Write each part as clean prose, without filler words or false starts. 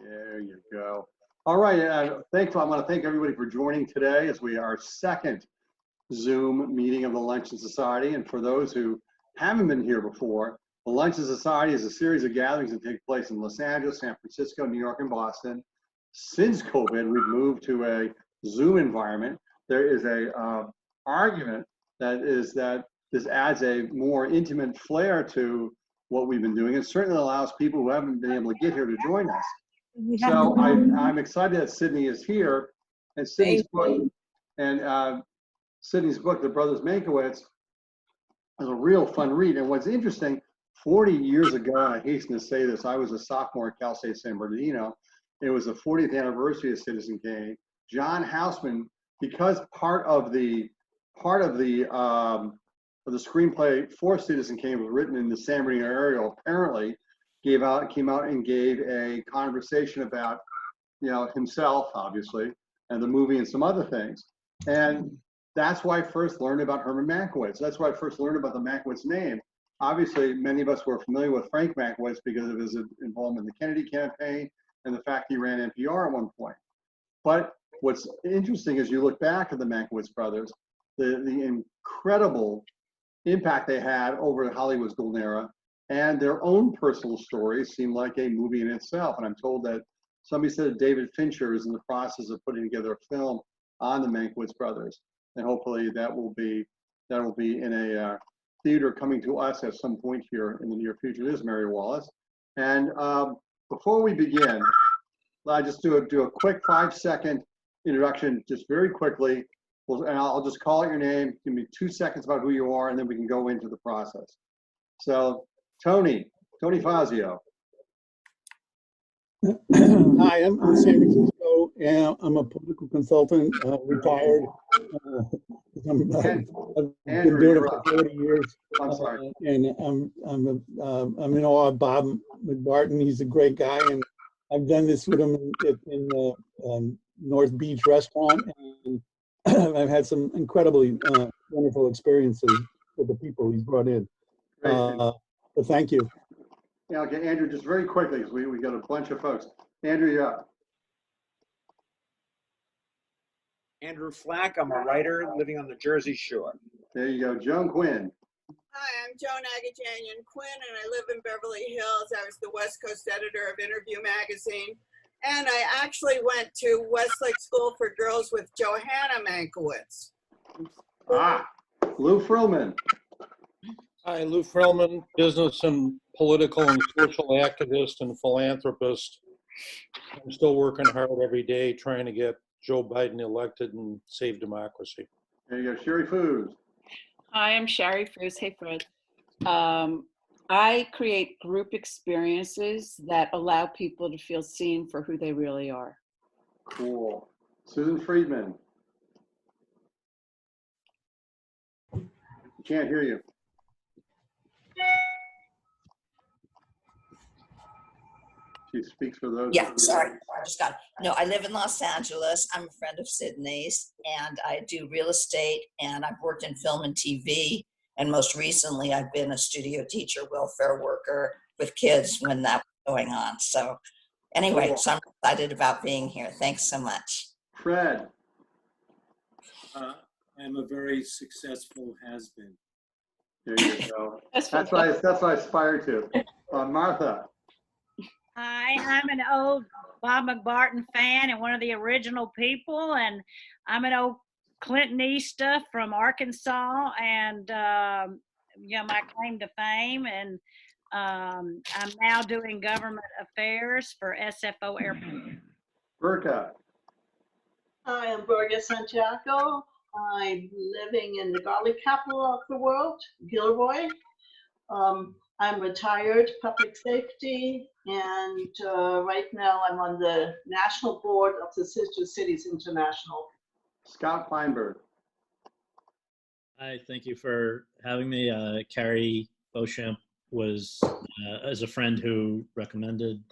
There you go. All right. I want to thank everybody for joining today as we are our second Zoom meeting of the Luncheon Society. And for those who haven't been here before, the Luncheon Society is a series of gatherings that take place in Los Angeles, San Francisco, New York, and Boston. Since COVID, we've moved to a Zoom environment. There is a argument that this adds a more intimate flair to what we've been doing. It certainly allows people who haven't been able to get here to join us. So I'm excited that Sydney is here, and Sydney's book, The Brothers Mankiewicz, is a real fun read. And what's interesting, 40 years ago, and I hasten to say this, I was a sophomore at Cal State San Bernardino. It was the 40th anniversary of Citizen Kane. John Houseman, because part of the screenplay for Citizen Kane was written in the San Bernardino area, apparently came out and gave a conversation about, himself, obviously, and the movie and some other things. And that's why I first learned about Herman Mankiewicz. That's why I first learned about the Mankiewicz name. Obviously, many of us were familiar with Frank Mankiewicz because of his involvement in the Kennedy campaign and the fact he ran NPR at one point. But what's interesting is you look back at the Mankiewicz brothers, the incredible impact they had over Hollywood's golden era, and their own personal stories seem like a movie in itself. And I'm told that somebody said that David Fincher is in the process of putting together a film on the Mankiewicz brothers, and hopefully that will be in a theater coming to us at some point here in the near future. This is Mary Wallace, and before we begin, I just do a quick 5-second introduction, just very quickly. And I'll just call out your name. Give me 2 seconds about who you are, and then we can go into the process. So, Tony Fazio. Hi, I'm in San Francisco, and I'm a political consultant, retired. I've been doing it for 40 years. I'm sorry. And I'm in awe of Bob McBarton. He's a great guy, and I've done this with him in the North Beach restaurant, and I've had some incredibly wonderful experiences with the people he's brought in. But thank you. Yeah, okay, Andrew, just very quickly, because we got a bunch of folks. Andrew, you're up. Andrew Flack, I'm a writer living on the Jersey Shore. There you go. Joan Quinn. Hi, I'm Joan Agajanian Quinn, and I live in Beverly Hills. I was the West Coast editor of Interview magazine, and I actually went to Westlake School for Girls with Johanna Mankiewicz. Lou Frillman. Hi, Lou Frillman, business and political and social activist and philanthropist. I'm still working hard every day trying to get Joe Biden elected and save democracy. There you go. Sherry Foos. Hi, I'm Sherry Foos. Hey, Fred. I create group experiences that allow people to feel seen for who they really are. Cool. Susan Friedman. Can't hear you. She speaks for those. Yeah, sorry, I just got it. No, I live in Los Angeles. I'm a friend of Sydney's, and I do real estate, and I've worked in film and TV, and most recently I've been a studio teacher, welfare worker with kids when that was going on. So anyway, Cool. So I'm excited about being here. Thanks so much. Fred. I'm a very successful has-been. There you go. That's what I aspire to. Martha. Hi, I'm an old Bob McBarton fan and one of the original people, and I'm an old Clintonista from Arkansas, and my claim to fame, and I'm now doing government affairs for SFO Airport. Berta. Hi, I'm Berta Santiago. I'm living in the garlic capital of the world, Gilroy. I'm retired public safety, and right now I'm on the national board of the Sister Cities International. Scott Feinberg. Hi, thank you for having me. Carrie Beauchamp was as a friend who recommended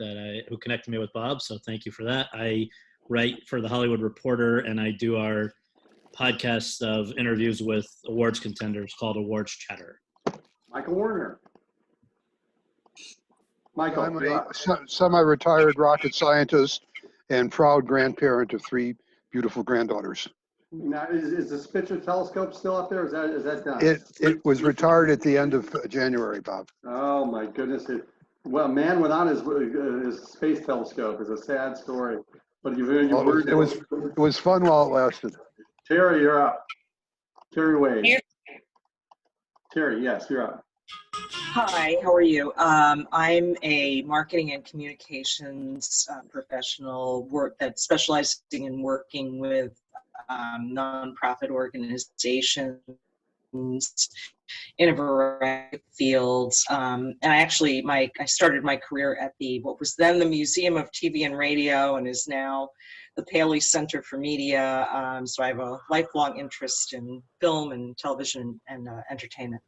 who connected me with Bob, so thank you for that. I write for The Hollywood Reporter, and I do our podcast of interviews with awards contenders called Awards Chatter. Michael Warner. Michael, I'm you're a up. semi-retired rocket scientist and proud grandparent of 3 beautiful granddaughters. Now, is the Spitzer telescope still up there? Is that done? It was retired at the end of January, Bob. Oh my goodness! Well, a man without his space telescope is a sad story. But you've Well, it was fun while it lasted. Terry, you're up. Terry Wade. Terry, yes, you're up. Hi, how are you? I'm a marketing and communications professional that specializing in working with nonprofit organizations in a variety of fields. And I started my career at what was then the Museum of TV and Radio and is now the Paley Center for Media. So I have a lifelong interest in film and television and entertainment.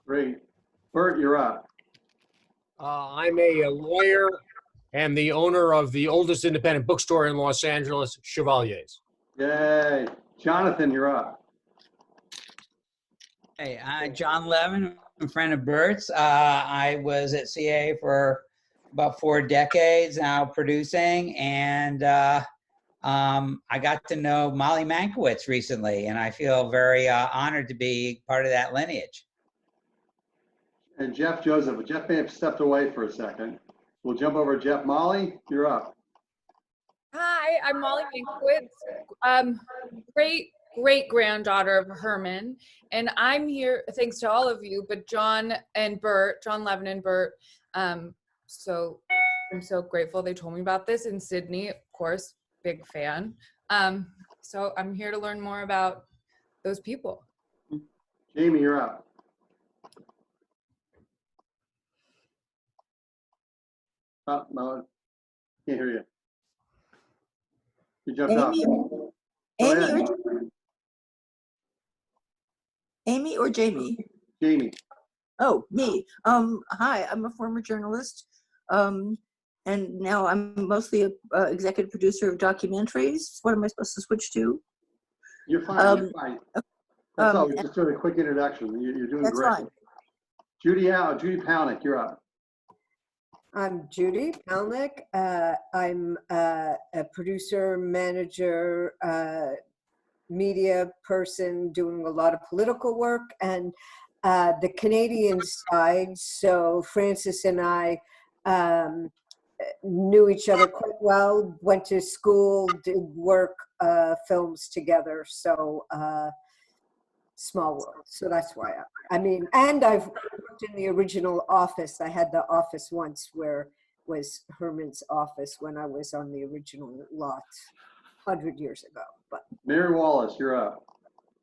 Great. Bert, you're up. I'm a lawyer and the owner of the oldest independent bookstore in Los Angeles, Chevalier's. Yay. Jonathan, you're up. Hey, John Levin, I'm a friend of Bert's. I was at CA for about 4 decades now producing, and I got to know Molly Mankiewicz recently, and I feel very honored to be part of that lineage. And Jeff Joseph. Jeff may have stepped away for a second. We'll jump over to Jeff. Molly, you're up. Hi, I'm Molly Mankiewicz, great granddaughter of Herman, and I'm here thanks to all of you, but John Levin and Bert. So I'm so grateful they told me about this in Sydney, of course, big fan. So I'm here to learn more about those people. Jamie, you're up. Oh, no, can't hear you. You jumped off. Amy or Jamie? Jamie. Oh, me. Hi, I'm a former journalist, and now I'm mostly a executive producer of documentaries. What am I supposed to switch to? You're fine. You're fine. That's all. Just doing a quick introduction. You're doing that's great. Fine. Judy Palnick, you're up. I'm Judy Palnick. I'm a producer, manager, media person doing a lot of political work and the Canadian side. So Francis and I knew each other quite well, went to school, did work, films together. So small world. So that's why and I've worked in the original office. I had the office once where was Herman's office when I was on the original lot 100 years ago. But Mary Wallace, you're up.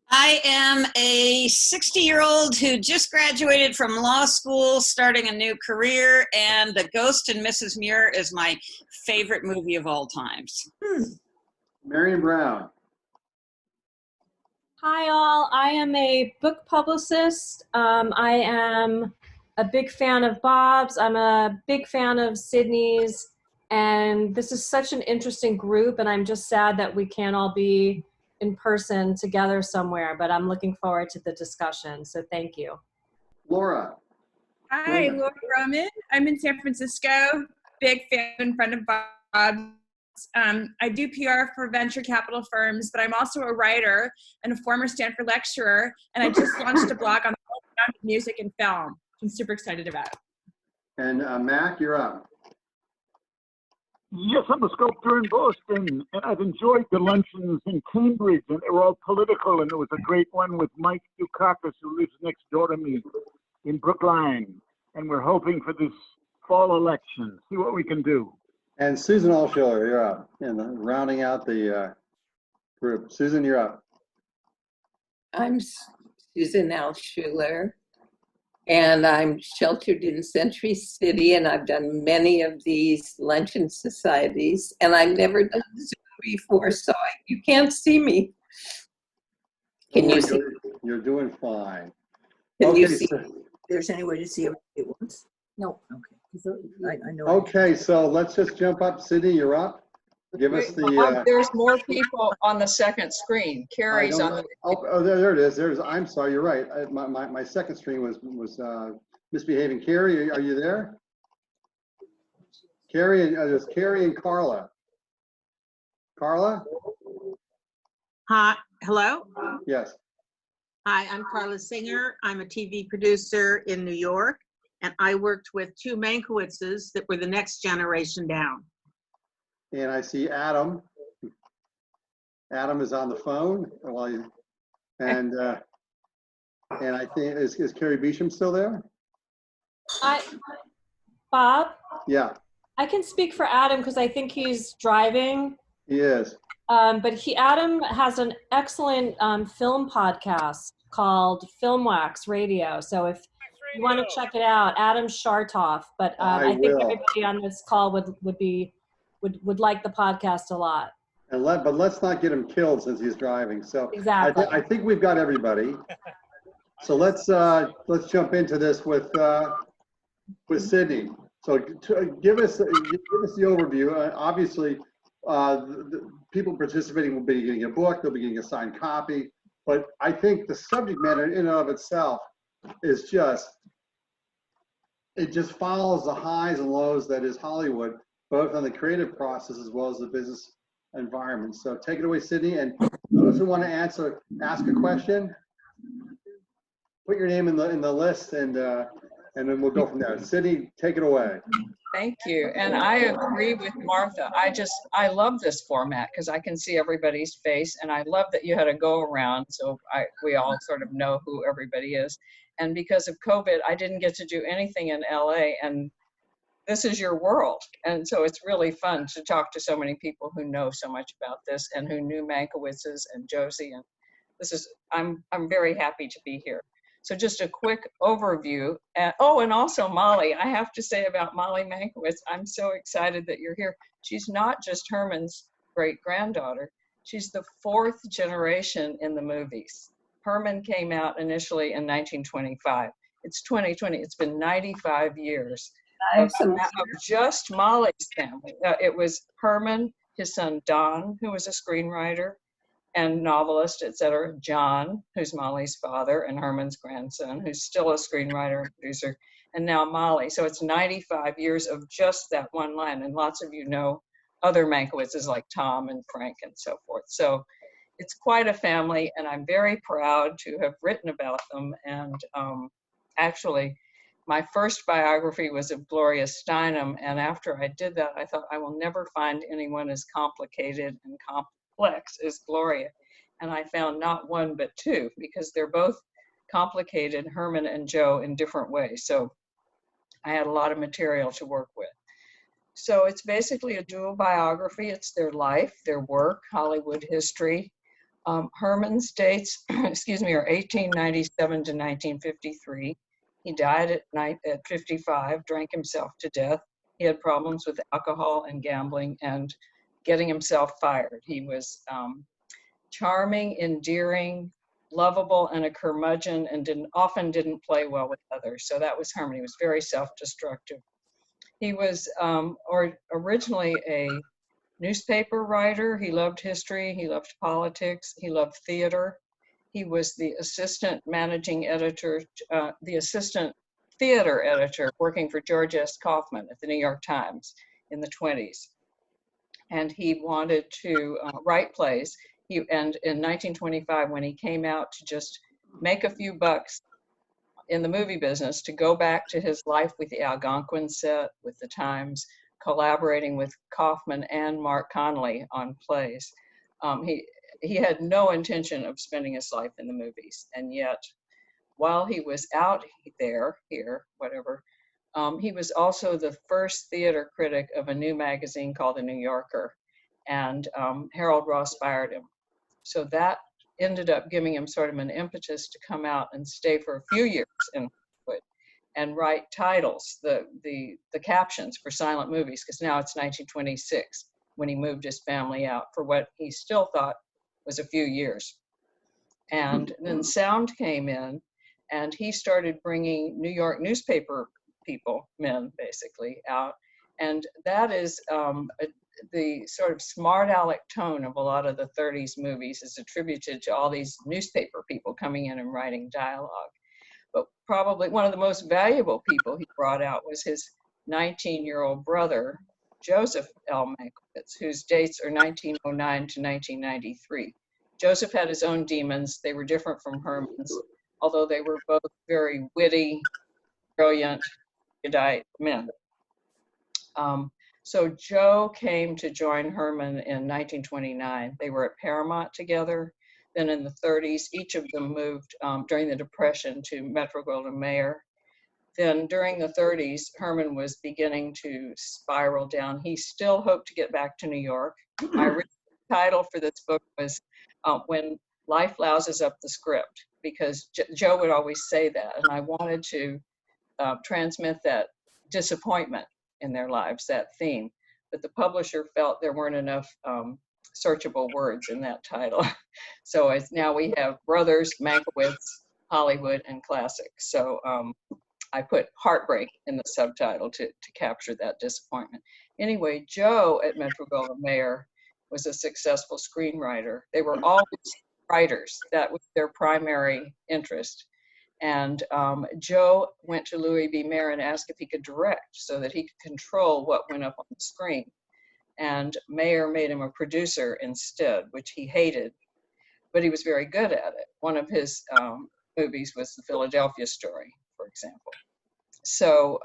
I am a 60-year-old who just graduated from law school, starting a new career, and The Ghost and Mrs. Muir is my favorite movie of all times. Marion Brown. Hi all, I am a book publicist. I am a big fan of Bob's. I'm a big fan of Sydney's. And this is such an interesting group, and I'm just sad that we can't all be in person together somewhere, but I'm looking forward to the discussion, so thank you. Laura. Hi, Laura Roman. I'm in San Francisco, big fan and friend of Bob's. I do PR for venture capital firms, but I'm also a writer and a former Stanford lecturer, and I just launched a blog on music and film. I'm super excited about it. And Mac, you're up. Yes, I'm a sculptor in Boston, and I've enjoyed the luncheons in Cambridge, and they were all political, and there was a great one with Mike Dukakis, who lives next door to me in Brookline, and we're hoping for this fall election, see what we can do. And Susan Altschuler, you're up. And rounding out the group. Susan, you're up. I'm Susan Altschuler, and I'm sheltered in Century City, and I've done many of these luncheon societies, and I've never done Zoom before, so you can't see me. Can you see? You're doing fine. Can you see? There's any way to see everything at once? No. Okay. I know. Okay, so let's just jump up. Sydney, you're up. Give us the. There's more people on the second screen. Carrie's on the. Oh, there it is. I'm sorry. You're right. My second screen was misbehaving. Carrie, are you there? There's Carrie and Carla. Carla? Hi, hello. Yes. Hi, I'm Carla Singer. I'm a TV producer in New York, and I worked with two Mankiewiczes that were the next generation down. And I see Adam. Adam is on the phone. And I think, is Carrie Beecham still there? Bob, Yeah, I can speak for Adam because I think he's driving. he is. But Adam has an excellent film podcast called Film Wax Radio. So if you want to check it out, Adam Shartoff. But I think will. everybody on this call would like the podcast a lot. But let's not get him killed since he's driving. So Exactly. I think we've got everybody. So let's jump into this with Sydney. So give us the overview. Obviously, the people participating will be getting a book. They'll be getting a signed copy. But I think the subject matter in and of itself is it just follows the highs and lows that is Hollywood, both on the creative process as well as the business environment. So take it away, Sydney. And those who want to ask a question, put your name in the list, and then we'll go from there. Sydney, take it away. Thank you. And I agree with Martha. I love this format because I can see everybody's face, and I love that you had a go around so we all sort of know who everybody is. And because of COVID, I didn't get to do anything in LA, and this is your world. And so it's really fun to talk to so many people who know so much about this and who knew Mankiewicz's and Josie. And I'm very happy to be here. So just a quick overview. And also Molly, I have to say about Molly Mankiewicz, I'm so excited that you're here. She's not just Herman's great-granddaughter. She's the fourth generation in the movies. Herman came out initially in 1925. It's 2020. It's been 95 years of just Molly's family. It was Herman, his son Don, who was a screenwriter and novelist, etc. John, who's Molly's father, and Herman's grandson, who's still a screenwriter and producer, and now Molly. So it's 95 years of just that one line. And lots of you know other Mankiewiczes like Tom and Frank and so forth. So it's quite a family, and I'm very proud to have written about them. And actually, my first biography was of Gloria Steinem, and after I did that, I thought I will never find anyone as complicated and complex as Gloria. And I found not one but two, because they're both complicated, Herman and Joe, in different ways. So I had a lot of material to work with. So it's basically a dual biography. It's their life, their work, Hollywood history. Herman's dates, are 1897 to 1953. He died at 55, drank himself to death. He had problems with alcohol and gambling and getting himself fired. He was charming, endearing, lovable, and a curmudgeon, and often didn't play well with others. So that was Herman. He was very self-destructive. He was originally a newspaper writer. He loved history. He loved politics. He loved theater. He was the assistant managing editor, the assistant theater editor working for George S. Kaufman at the New York Times in the 20s. And he wanted to write plays. And in 1925, when he came out to just make a few bucks in the movie business, to go back to his life with the Algonquin set, with the Times, collaborating with Kaufman and Mark Connelly on plays. He had no intention of spending his life in the movies. And yet, while he was out here, whatever, he was also the first theater critic of a new magazine called The New Yorker. And Harold Ross fired him. So that ended up giving him sort of an impetus to come out and stay for a few years in Hollywood and write titles, the captions for silent movies, because now it's 1926 when he moved his family out for what he still thought was a few years. And then sound came in, and he started bringing New York newspaper people, men basically, out. And that is the sort of smart aleck tone of a lot of the 30s movies is attributed to all these newspaper people coming in and writing dialogue. But probably one of the most valuable people he brought out was his 19-year-old brother, Joseph L. Mankiewicz, whose dates are 1909 to 1993. Joseph had his own demons. They were different from Herman's, although they were both very witty, brilliant, erudite men. So Joe came to join Herman in 1929. They were at Paramount together. Then in the 30s, each of them moved during the Depression to Metro-Goldwyn-Mayer. Then during the 30s, Herman was beginning to spiral down. He still hoped to get back to New York. My original title for this book was When Life Louses Up the Script, because Joe would always say that, and I wanted to transmit that disappointment in their lives, that theme. But the publisher felt there weren't enough searchable words in that title. So now we have Brothers, Mankiewicz, Hollywood, and Classic. So I put heartbreak in the subtitle to capture that disappointment. Anyway, Joe at Metro-Goldwyn-Mayer was a successful screenwriter. They were always writers. That was their primary interest. And Joe went to Louis B. Mayer and asked if he could direct so that he could control what went up on the screen. And Mayer made him a producer instead, which he hated, but he was very good at it. One of his movies was The Philadelphia Story, for example. So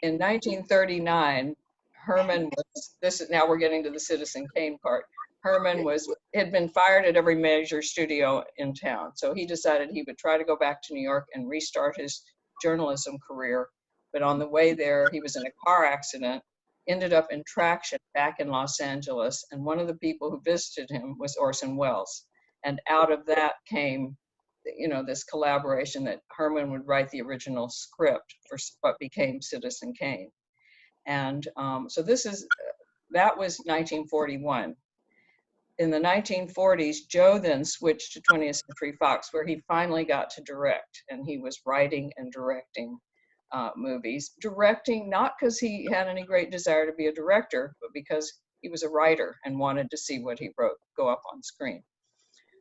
in 1939, Herman was, now we're getting to the Citizen Kane part. Herman had been fired at every major studio in town. So he decided he would try to go back to New York and restart his journalism career. But on the way there, he was in a car accident, ended up in traction back in Los Angeles. And one of the people who visited him was Orson Welles. And out of that came, this collaboration that Herman would write the original script for what became Citizen Kane. And so that was 1941. In the 1940s, Joe then switched to 20th Century Fox, where he finally got to direct, and he was writing and directing movies. Directing not because he had any great desire to be a director, but because he was a writer and wanted to see what he wrote go up on screen.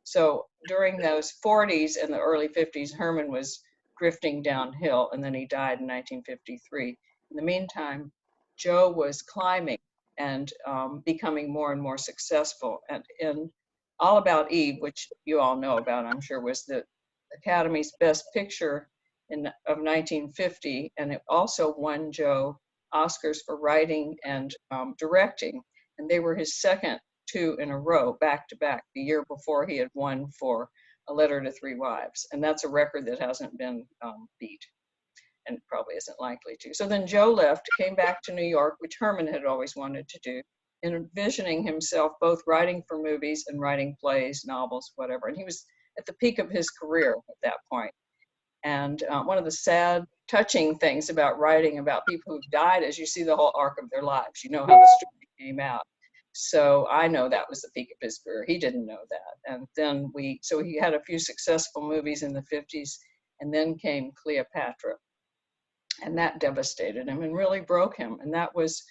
So during those 40s and the early 50s, Herman was drifting downhill, and then he died in 1953. In the meantime, Joe was climbing and becoming more and more successful. And in All About Eve, which you all know about, I'm sure, was the Academy's Best Picture of 1950, and it also won Joe Oscars for writing and directing. And they were his second two in a row, back to back. The year before, he had won for A Letter to Three Wives. And that's a record that hasn't been beat, and probably isn't likely to. So then Joe left, came back to New York, which Herman had always wanted to do, envisioning himself both writing for movies and writing plays, novels, whatever. And he was at the peak of his career at that point. And one of the sad, touching things about writing about people who've died is you see the whole arc of their lives. You know how the story came out. So I know that was the peak of his career. He didn't know that. And then so he had a few successful movies in the 50s, and then came Cleopatra. And that devastated him and really broke him. And that was,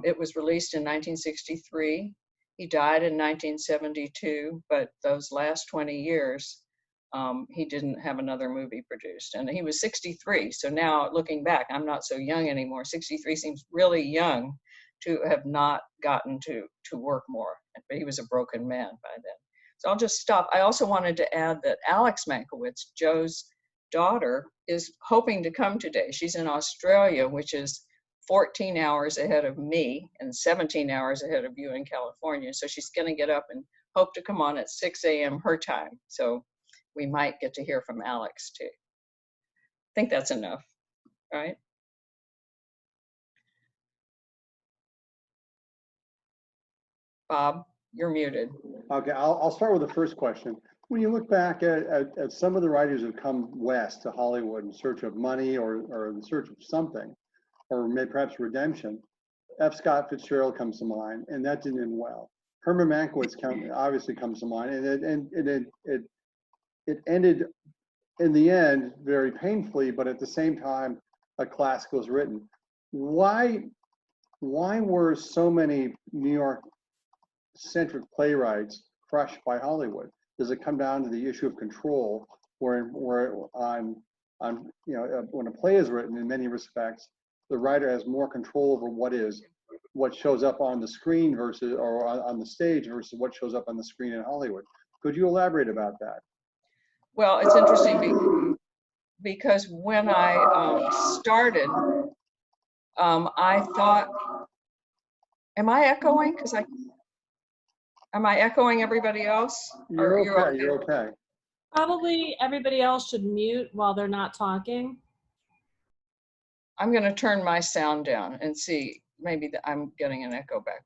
it was released in 1963. He died in 1972, but those last 20 years, he didn't have another movie produced. And he was 63. So now looking back, I'm not so young anymore. 63 seems really young to have not gotten to work more. But he was a broken man by then. So I'll just stop. I also wanted to add that Alex Mankiewicz, Joe's daughter, is hoping to come today. She's in Australia, which is 14 hours ahead of me and 17 hours ahead of you in California. So she's going to get up and hope to come on at 6 a.m. her time. So we might get to hear from Alex too. I think that's enough, right? Bob, you're muted. Okay, I'll start with the first question. When you look back at some of the writers who come west to Hollywood in search of money or in search of something, or maybe perhaps redemption, F. Scott Fitzgerald comes to mind, and that didn't end well. Herman Mankiewicz obviously comes to mind, and it ended in the end very painfully, but at the same time, a classic was written. Why were so many New York-centric playwrights crushed by Hollywood? Does it come down to the issue of control, where when a play is written, in many respects, the writer has more control over what shows up on the screen versus, or on the stage versus what shows up on the screen in Hollywood. Could you elaborate about that? Well, it's interesting because when I started, I thought, am I echoing? Am I echoing everybody else? You're okay. You're okay. Probably everybody else should mute while they're not talking. I'm going to turn my sound down and see. Maybe I'm getting an echo back.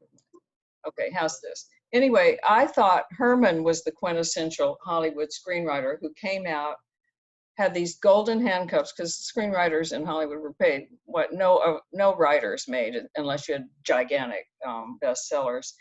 Okay, how's this? Anyway, I thought Herman was the quintessential Hollywood screenwriter who came out, had these golden handcuffs, because screenwriters in Hollywood were paid what no writers made unless you had gigantic bestsellers.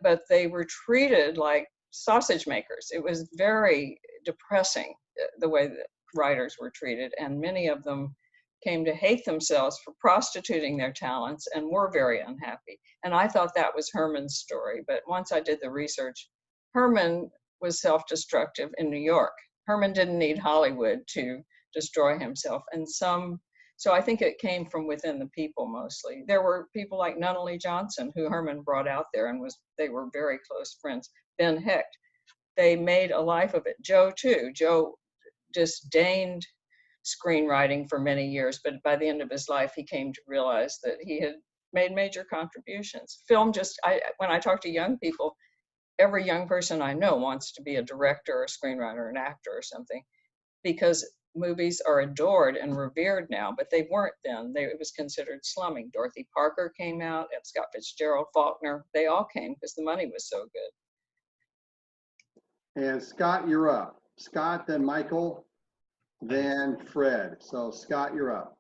But they were treated like sausage makers. It was very depressing the way that writers were treated, and many of them came to hate themselves for prostituting their talents and were very unhappy. And I thought that was Herman's story. But once I did the research, Herman was self-destructive in New York. Herman didn't need Hollywood to destroy himself. And so I think it came from within the people mostly. There were people like Nunnally Johnson, who Herman brought out there, and they were very close friends. Ben Hecht, they made a life of it. Joe too. Joe disdained screenwriting for many years, but by the end of his life, he came to realize that he had made major contributions. Film when I talk to young people, every young person I know wants to be a director or a screenwriter, an actor or something, because movies are adored and revered now, but they weren't then. It was considered slumming. Dorothy Parker came out, and Scott Fitzgerald, Faulkner, they all came because the money was so good. And Scott, you're up. Scott, then Michael, then Fred. So Scott, you're up.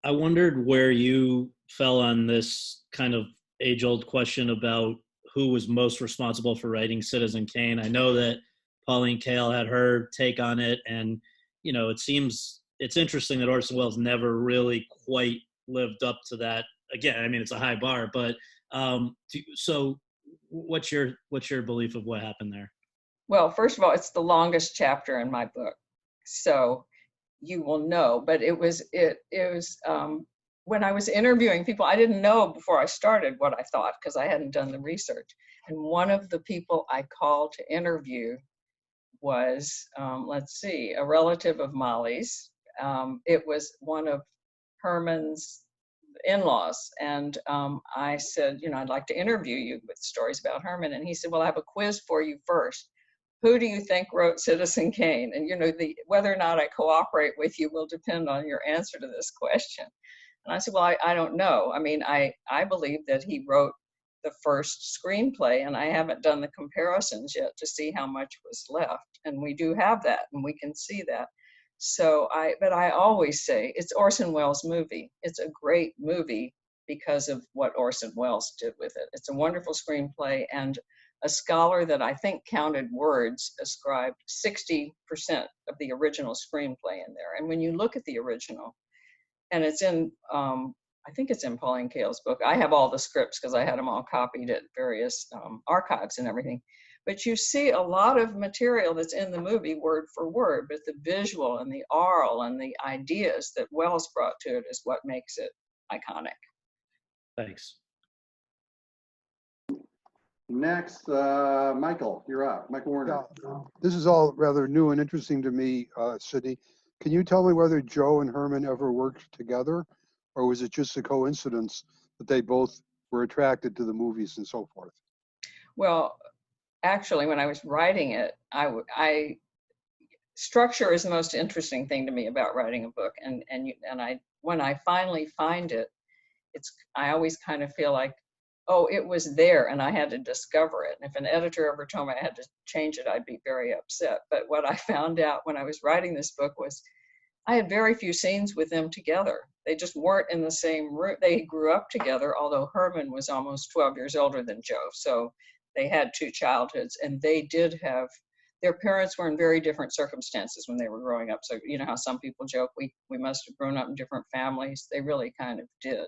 I wondered where you fell on this kind of age-old question about who was most responsible for writing Citizen Kane. I know that Pauline Kael had her take on it, and it's interesting that Orson Welles never really quite lived up to that. Again, I mean, it's a high bar, but so what's your belief of what happened there? Well, first of all, it's the longest chapter in my book, so you will know. But it was when I was interviewing people, I didn't know before I started what I thought because I hadn't done the research. And one of the people I called to interview was, a relative of Molly's. It was one of Herman's in-laws. And I said, I'd like to interview you with stories about Herman. And he said, well, I have a quiz for you first. Who do you think wrote Citizen Kane? And, whether or not I cooperate with you will depend on your answer to this question. And I said, well, I don't know. I mean, I believe that he wrote the first screenplay, and I haven't done the comparisons yet to see how much was left. And we do have that, and we can see that. But I always say it's Orson Welles' movie. It's a great movie because of what Orson Welles did with it. It's a wonderful screenplay, and a scholar that I think counted words ascribed 60% of the original screenplay in there. And when you look at the original, and it's in, I think it's in Pauline Kael's book. I have all the scripts because I had them all copied at various archives and everything. But you see a lot of material that's in the movie word for word, but the visual and the oral and the ideas that Welles brought to it is what makes it iconic. Thanks. Next, Michael, you're up. Michael Werner. Yeah, this is all rather new and interesting to me, Sydney. Can you tell me whether Joe and Herman ever worked together, or was it just a coincidence that they both were attracted to the movies and so forth? Well, actually, when I was writing it, structure is the most interesting thing to me about writing a book. And when I finally find it, I always kind of feel like, oh, it was there and I had to discover it. And if an editor ever told me I had to change it, I'd be very upset. But what I found out when I was writing this book was I had very few scenes with them together. They just weren't in the same room. They grew up together, although Herman was almost 12 years older than Joe. So they had two childhoods, and they did have, their parents were in very different circumstances when they were growing up. So you know how some people joke, we must have grown up in different families. They really kind of did.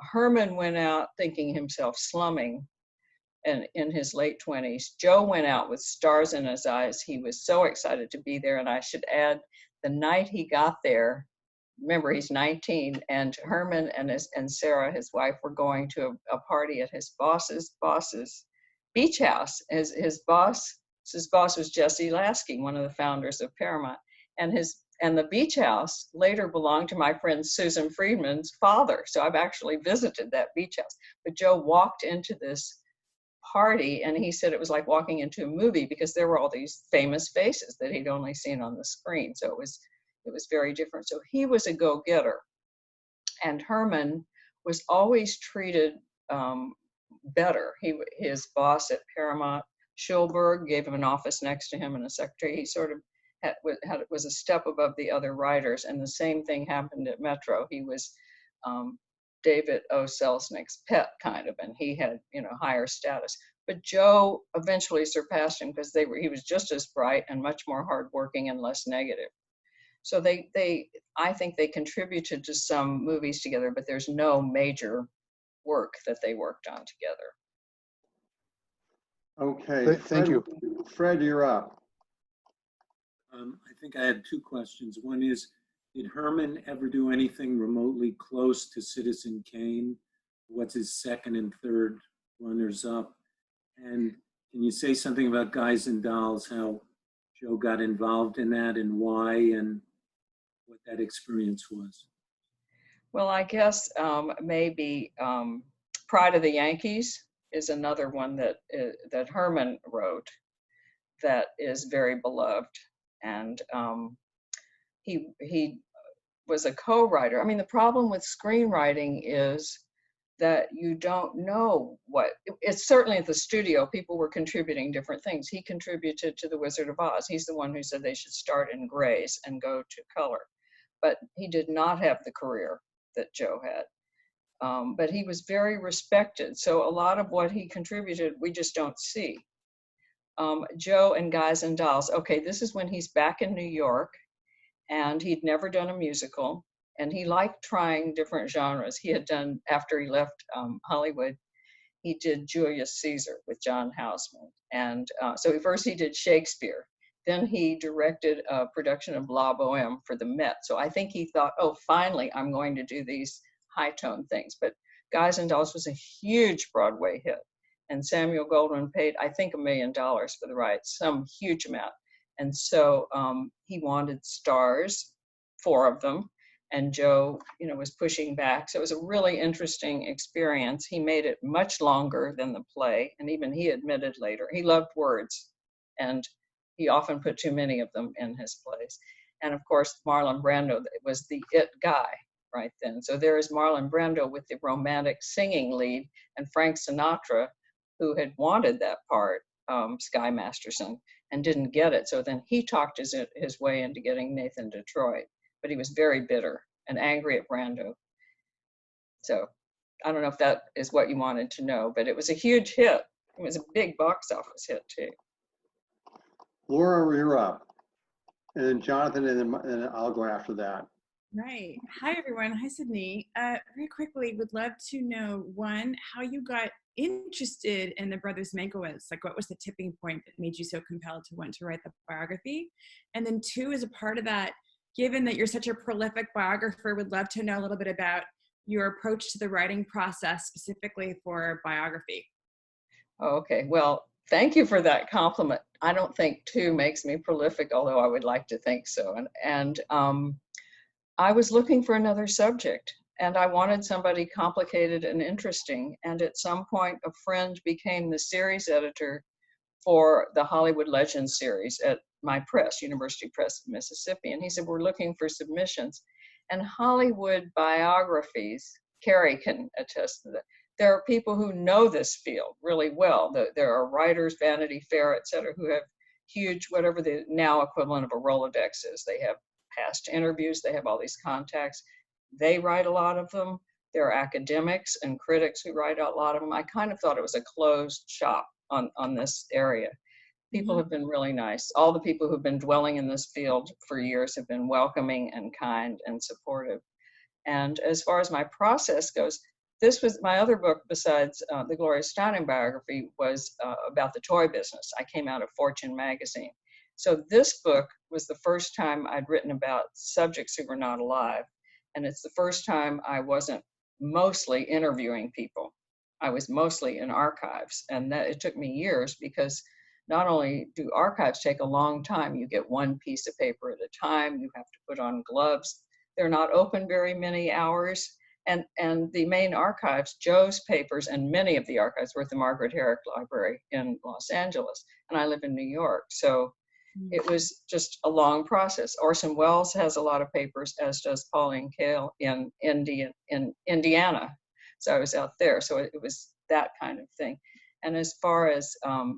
Herman went out thinking himself slumming and in his late 20s. Joe went out with stars in his eyes. He was so excited to be there. And I should add, the night he got there, remember he's 19, and Herman and Sarah, his wife, were going to a party at his boss's beach house. His boss was Jesse Lasky, one of the founders of Paramount, and the beach house later belonged to my friend Susan Friedman's father. So I've actually visited that beach house. But Joe walked into this party and he said it was like walking into a movie because there were all these famous faces that he'd only seen on the screen. So it was very different. So he was a go-getter, and Herman was always treated better. His boss at Paramount, Schulberg, gave him an office next to him and a secretary. He sort of was a step above the other writers, and the same thing happened at Metro. He was David O. Selznick's pet, kind of, and he had higher status. But Joe eventually surpassed him because he was just as bright and much more hardworking and less negative. So I think they contributed to some movies together, but there's no major work that they worked on together. Okay, Thank you. Fred, you're up. I think I had two questions. One is, did Herman ever do anything remotely close to Citizen Kane? What's his second and third runners-up? And can you say something about Guys and Dolls, how Joe got involved in that and why, and what that experience was? Well, I guess maybe Pride of the Yankees is another one that Herman wrote that is very beloved. And he was a co-writer. I mean, the problem with screenwriting is that you don't know it's certainly at the studio, people were contributing different things. He contributed to The Wizard of Oz. He's the one who said they should start in grays and go to color. But he did not have the career that Joe had. But he was very respected. So a lot of what he contributed, we just don't see. Joe and Guys and Dolls. Okay, this is when he's back in New York, and he'd never done a musical, and he liked trying different genres. He had done, after he left Hollywood, he did Julius Caesar with John Houseman. And so first he did Shakespeare. Then he directed a production of La Boheme for the Met. So I think he thought, oh, finally, I'm going to do these high-tone things. But Guys and Dolls was a huge Broadway hit. And Samuel Goldwyn paid, I think, $1 million for the rights, some huge amount. And so he wanted stars, 4 of them, and Joe, was pushing back. So it was a really interesting experience. He made it much longer than the play, and even he admitted later, he loved words, and he often put too many of them in his plays. And of course, Marlon Brando was the it guy right then. So there is Marlon Brando with the romantic singing lead, and Frank Sinatra, who had wanted that part, Sky Masterson, and didn't get it. So then he talked his way into getting Nathan Detroit, but he was very bitter and angry at Brando. So I don't know if that is what you wanted to know, but it was a huge hit. It was a big box office hit too. Laura, you're up. And then Jonathan, and then I'll go after that. Right. Hi, everyone. Hi, Sydney. Very quickly, would love to know, one, how you got interested in the brothers Mankiewicz. Like, what was the tipping point that made you so compelled to want to write the biography? And then 2, as a part of that, given that you're such a prolific biographer, would love to know a little bit about your approach to the writing process, specifically for biography. Okay. Well, thank you for that compliment. I don't think 2 makes me prolific, although I would like to think so. And I was looking for another subject, and I wanted somebody complicated and interesting. And at some point, a friend became the series editor for the Hollywood Legends series at my press, University Press of Mississippi. And he said, we're looking for submissions. And Hollywood biographies, Carrie can attest to that, there are people who know this field really well. There are writers, Vanity Fair, et cetera, who have huge, whatever the now equivalent of a Rolodex is. They have past interviews, they have all these contacts. They write a lot of them. There are academics and critics who write a lot of them. I kind of thought it was a closed shop on this area. People have been really nice. All the people who've been dwelling in this field for years have been welcoming and kind and supportive. And as far as my process goes, this was my other book besides the Gloria Steinem biography was about the toy business. I came out of Fortune magazine. So this book was the first time I'd written about subjects who were not alive. And it's the first time I wasn't mostly interviewing people. I was mostly in archives, and that it took me years, because not only do archives take a long time, you get one piece of paper at a time, you have to put on gloves. They're not open very many hours. And the main archives, Joe's papers, and many of the archives were at the Margaret Herrick Library in Los Angeles, and I live in New York. So it was just a long process. Orson Welles has a lot of papers, as does Pauline Kael in Indiana. So I was out there. So it was that kind of thing. And as far as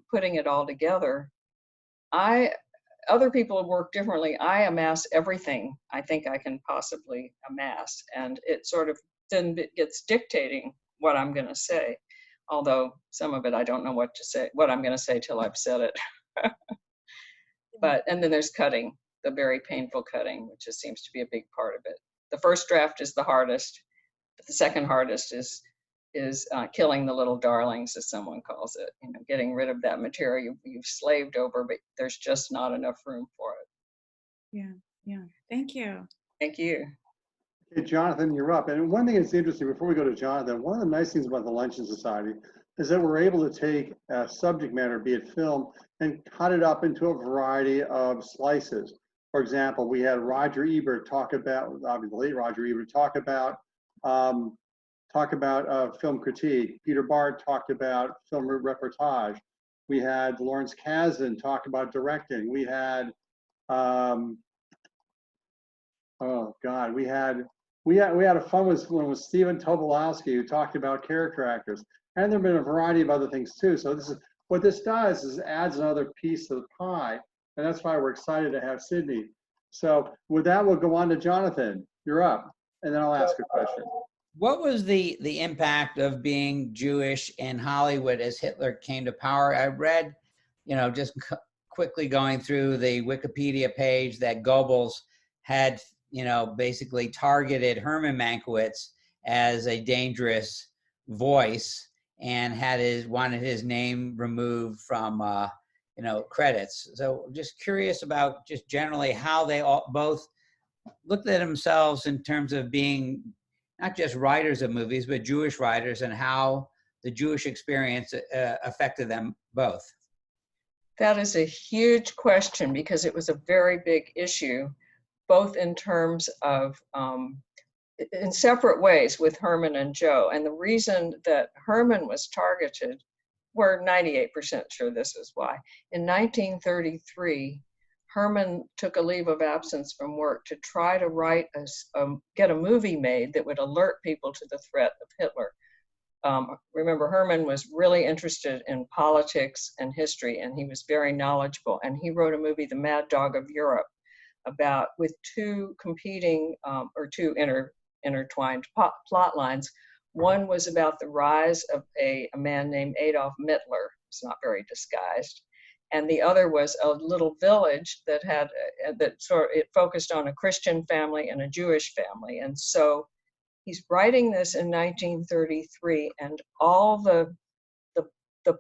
putting it all together, other people work differently. I amass everything I think I can possibly amass. And it sort of then gets dictating what I'm going to say. Although some of it I don't know what I'm going to say till I've said it. And then there's cutting, the very painful cutting, which just seems to be a big part of it. The first draft is the hardest, but the second hardest is killing the little darlings, as someone calls it. You know, getting rid of that material you've slaved over, but there's just not enough room for it. Yeah. Thank you. Thank you. Hey, Jonathan, you're up. And one thing that's interesting, before we go to Jonathan, one of the nice things about the Luncheon Society is that we're able to take a subject matter, be it film, and cut it up into a variety of slices. For example, we had Roger Ebert talk about, obviously, Roger Ebert talk about film critique. Peter Bart talked about film reportage. We had Lawrence Kasdan talk about directing. We had, we had a fun one with Stephen Tobolowsky, who talked about character actors. And there have been a variety of other things too. So what this does is adds another piece of the pie. And that's why we're excited to have Sydney. So with that, we'll go on to Jonathan. You're up. And then I'll ask a question. What was the impact of being Jewish in Hollywood as Hitler came to power? I read, just quickly going through the Wikipedia page, that Goebbels had, basically targeted Herman Mankiewicz as a dangerous voice and wanted his name removed from, credits. So just curious about just generally how they both looked at themselves in terms of being not just writers of movies, but Jewish writers, and how the Jewish experience affected them both. That is a huge question, because it was a very big issue, both in terms of, in separate ways with Herman and Joe. And the reason that Herman was targeted, we're 98% sure this is why. In 1933, Herman took a leave of absence from work to try to get a movie made that would alert people to the threat of Hitler. Remember, Herman was really interested in politics and history, and he was very knowledgeable. And he wrote a movie, The Mad Dog of Europe, with two competing or two intertwined plot lines. One was about the rise of a man named Adolf Hitler. It's not very disguised. And the other was a little village that had it focused on a Christian family and a Jewish family. And so he's writing this in 1933, and all the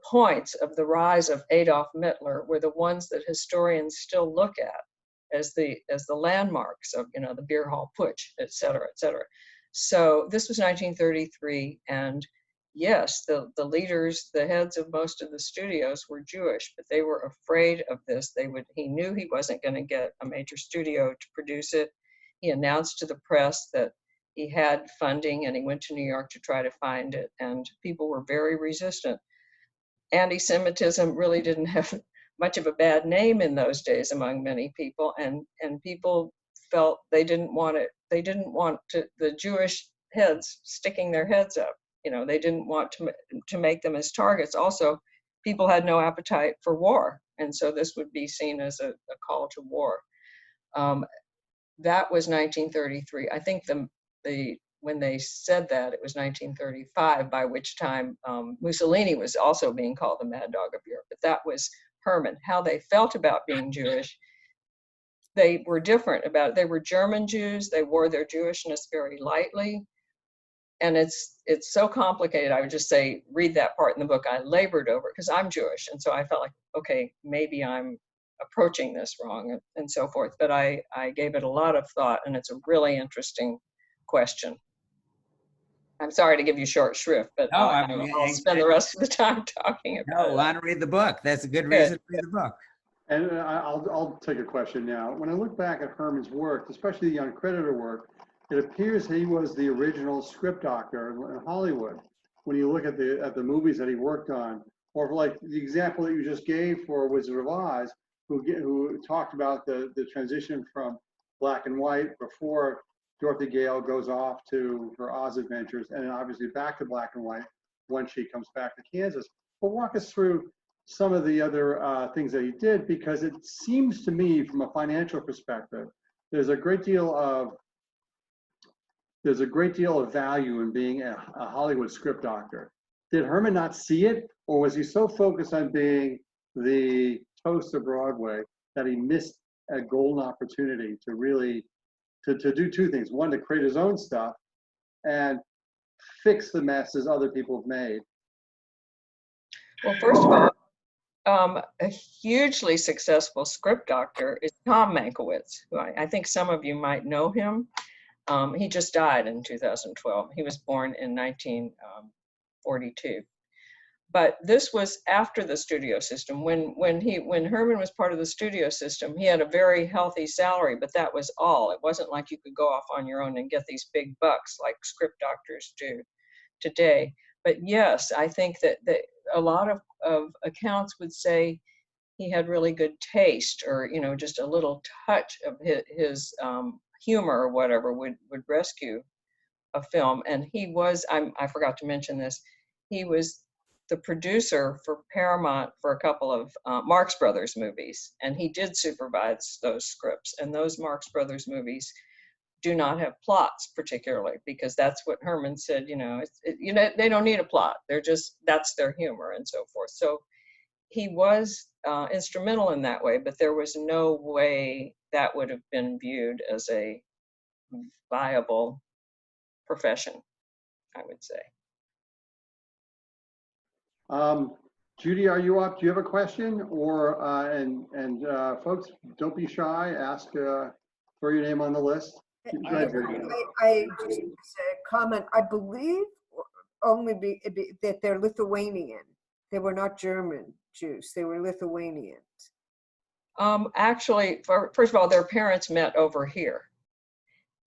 points of the rise of Adolf Hitler were the ones that historians still look at as the landmarks of the beer hall putsch, et cetera, et cetera. So this was 1933, and yes, the leaders, the heads of most of the studios were Jewish, but they were afraid of this. He knew he wasn't going to get a major studio to produce it. He announced to the press that he had funding, and he went to New York to try to find it, and people were very resistant. Anti-Semitism really didn't have much of a bad name in those days among many people, and people felt they didn't want it. They didn't want the Jewish heads sticking their heads up. They didn't want to make them as targets. Also, people had no appetite for war, and so this would be seen as a call to war. That was 1933. I think when they said that, it was 1935, by which time Mussolini was also being called the Mad Dog of Europe. But that was Herman. How they felt about being Jewish, they were different about it. They were German Jews. They wore their Jewishness very lightly. And it's so complicated. I would just say, read that part in the book. I labored over it because I'm Jewish. And so I felt like, okay, maybe I'm approaching this wrong and so forth. But I gave it a lot of thought, and it's a really interesting question. I'm sorry to give you short shrift, but No, I mean, I'll spend the rest of the time talking about No, it. I want to read the book. That's a good reason to read the book. And I'll take a question now. When I look back at Herman's work, especially the uncredited work, it appears he was the original script doctor in Hollywood. When you look at the movies that he worked on, or like the example that you just gave for Wizard of Oz, who talked about the transition from black and white before Dorothy Gale goes off to her Oz adventures, and then obviously back to black and white when she comes back to Kansas. But walk us through some of the other things that he did, because it seems to me from a financial perspective, there's a great deal of value in being a Hollywood script doctor. Did Herman not see it, or was he so focused on being the toast of Broadway that he missed a golden opportunity to really to do two things? One, to create his own stuff and fix the messes other people have made. Well, first of all, a hugely successful script doctor is Tom Mankiewicz, who I think some of you might know him. He just died in 2012. He was born in 1942. But this was after the studio system. When Herman was part of the studio system, he had a very healthy salary, but that was all. It wasn't like you could go off on your own and get these big bucks like script doctors do today. But yes, I think that a lot of accounts would say he had really good taste, or just a little touch of his humor or whatever would rescue a film. And he was, I forgot to mention this, he was the producer for Paramount for a couple of Marx Brothers movies, and he did supervise those scripts. And those Marx Brothers movies do not have plots particularly, because that's what Herman said. They don't need a plot. That's their humor and so forth. So he was instrumental in that way, but there was no way that would have been viewed as a viable profession, I would say. Judy, are you up? Do you have a question? Or folks, don't be shy. Ask for your name on the list. Go ahead, Judy. I just a comment. I believe only that they're Lithuanian. They were not German Jews. They were Lithuanians. Actually, first of all, their parents met over here,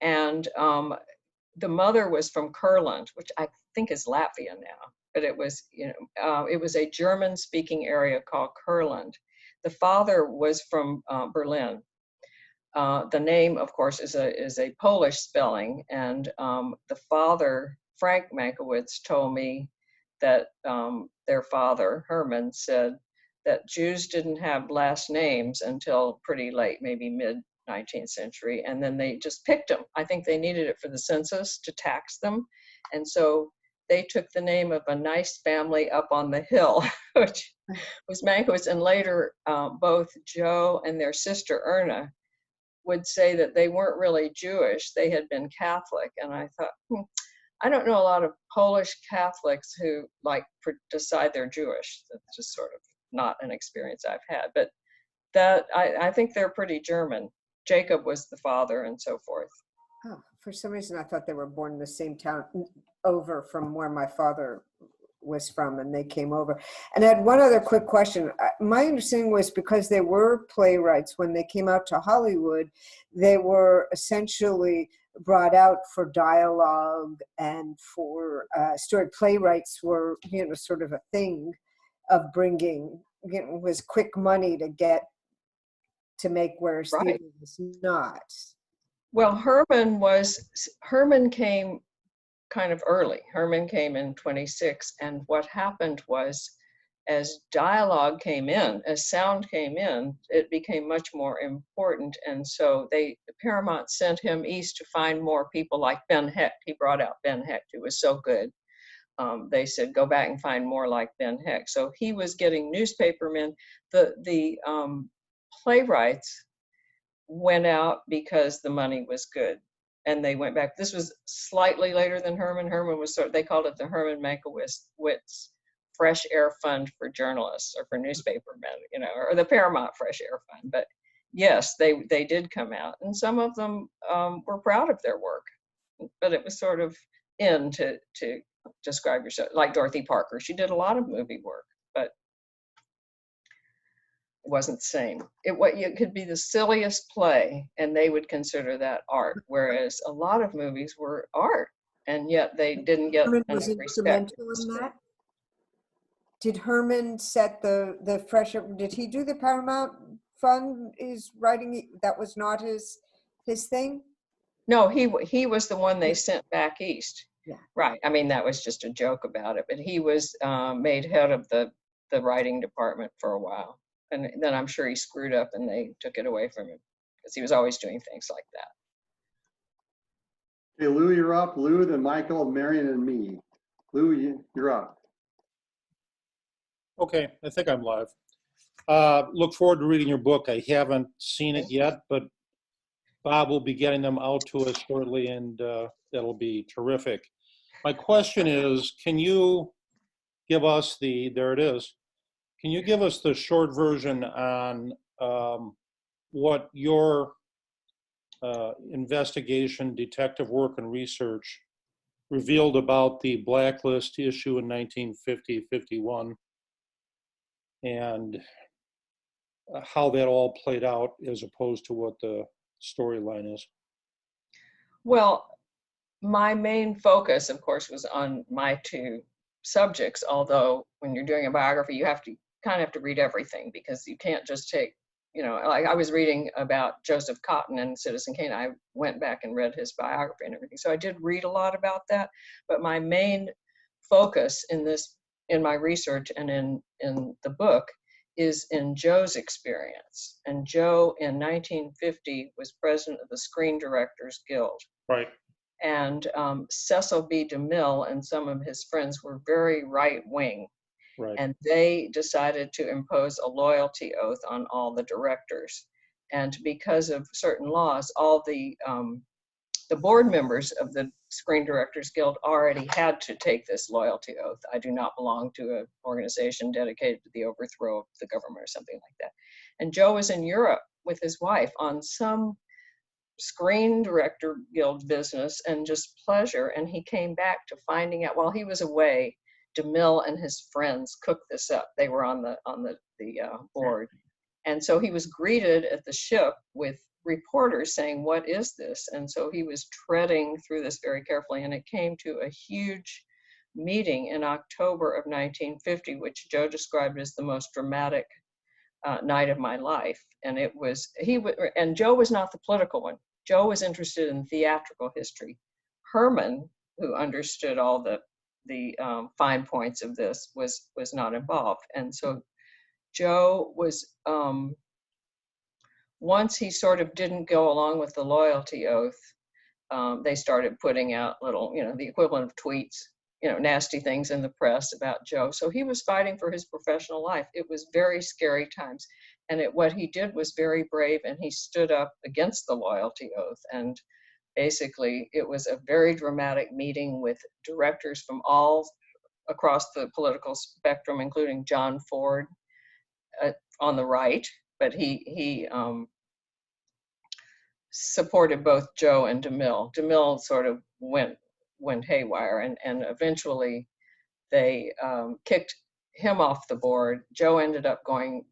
and the mother was from Kurland, which I think is Latvia now. But it was, it was a German-speaking area called Kurland. The father was from Berlin. The name, of course, is a Polish spelling, and the father, Frank Mankiewicz, told me that their father, Herman, said that Jews didn't have last names until pretty late, maybe mid-19th century, and then they just picked them. I think they needed it for the census to tax them, and so they took the name of a nice family up on the hill, which was Mankiewicz. And later, both Joe and their sister Erna would say that they weren't really Jewish, they had been Catholic. And I thought, I don't know a lot of Polish Catholics who decide they're Jewish. That's just sort of not an experience I've had. But that I think they're pretty German. Jacob was the father and so forth. Oh, for some reason, I thought they were born in the same town over from where my father was from, and they came over. And I had one other quick question. My understanding was because they were playwrights, when they came out to Hollywood, they were essentially brought out for dialogue and for story. Playwrights were, sort of a thing of bringing, was quick money to get to make, where theater was not. Well, Herman came kind of early. Herman came in 26, and what happened was, as dialogue came in, as sound came in, it became much more important, and so Paramount sent him east to find more people like Ben Hecht. He brought out Ben Hecht, who was so good. They said, go back and find more like Ben Hecht. So he was getting newspapermen. The playwrights went out because the money was good, and they went back. This was slightly later than Herman. Herman was they called it the Herman Mankiewicz Fresh Air Fund for journalists, or for newspapermen, or the Paramount Fresh Air Fund. But yes, they did come out, and some of them were proud of their work. but it was sort of in to describe yourself, like Dorothy Parker. She did a lot of movie work, but it wasn't the same. It could be the silliest play, and they would consider that art, whereas a lot of movies were art, and yet they didn't get Herman enough was respect. instrumental in that. Did Herman set the fresh? Did he do the Paramount Fund? Is writing that was not his thing? No, he was the one they sent back east. Yeah. Right. I mean, that was just a joke about it, but he was made head of the writing department for a while. And then I'm sure he screwed up and they took it away from him because he was always doing things like that. Okay, Lou, you're up. Lou, then Michael, Marion, and me. Lou, you're up. Okay, I think I'm live. Look forward to reading your book. I haven't seen it yet, but Bob will be getting them out to us shortly, and that'll be terrific. My question is, can you give us there it is. Can you give us the short version on what your investigation, detective work, and research revealed about the blacklist issue in 1950-51 and how that all played out as opposed to what the storyline is? Well, my main focus, of course, was on my two subjects, although when you're doing a biography, you kind of have to read everything because you can't just take, like I was reading about Joseph Cotton and Citizen Kane. I went back and read his biography and everything. So I did read a lot about that, but my main focus in my research and in the book is in Joe's experience. And Joe in 1950 was president of the Screen Directors Guild. Right. And Cecil B. DeMille and some of his friends were very right-wing. Right. And they decided to impose a loyalty oath on all the directors. And because of certain laws, all the board members of the Screen Directors Guild already had to take this loyalty oath. I do not belong to an organization dedicated to the overthrow of the government or something like that. And Joe was in Europe with his wife on some Screen Director Guild business and just pleasure. And he came back to finding out while he was away, DeMille and his friends cooked this up. They were on the board. And so he was greeted at the ship with reporters saying, "What is this?" And so he was treading through this very carefully, and it came to a huge meeting in October of 1950, which Joe described as the most dramatic night of my life. And and Joe was not the political one. Joe was interested in theatrical history. Herman, who understood all the fine points of this, was not involved. And so Joe was, once he sort of didn't go along with the loyalty oath, they started putting out little, the equivalent of tweets, nasty things in the press about Joe. So he was fighting for his professional life. It was very scary times. And what he did was very brave, and he stood up against the loyalty oath. And basically, it was a very dramatic meeting with directors from all across the political spectrum, including John Ford on the right, but he supported both Joe and DeMille. DeMille sort of went haywire, and eventually they kicked him off the board. Joe ended up going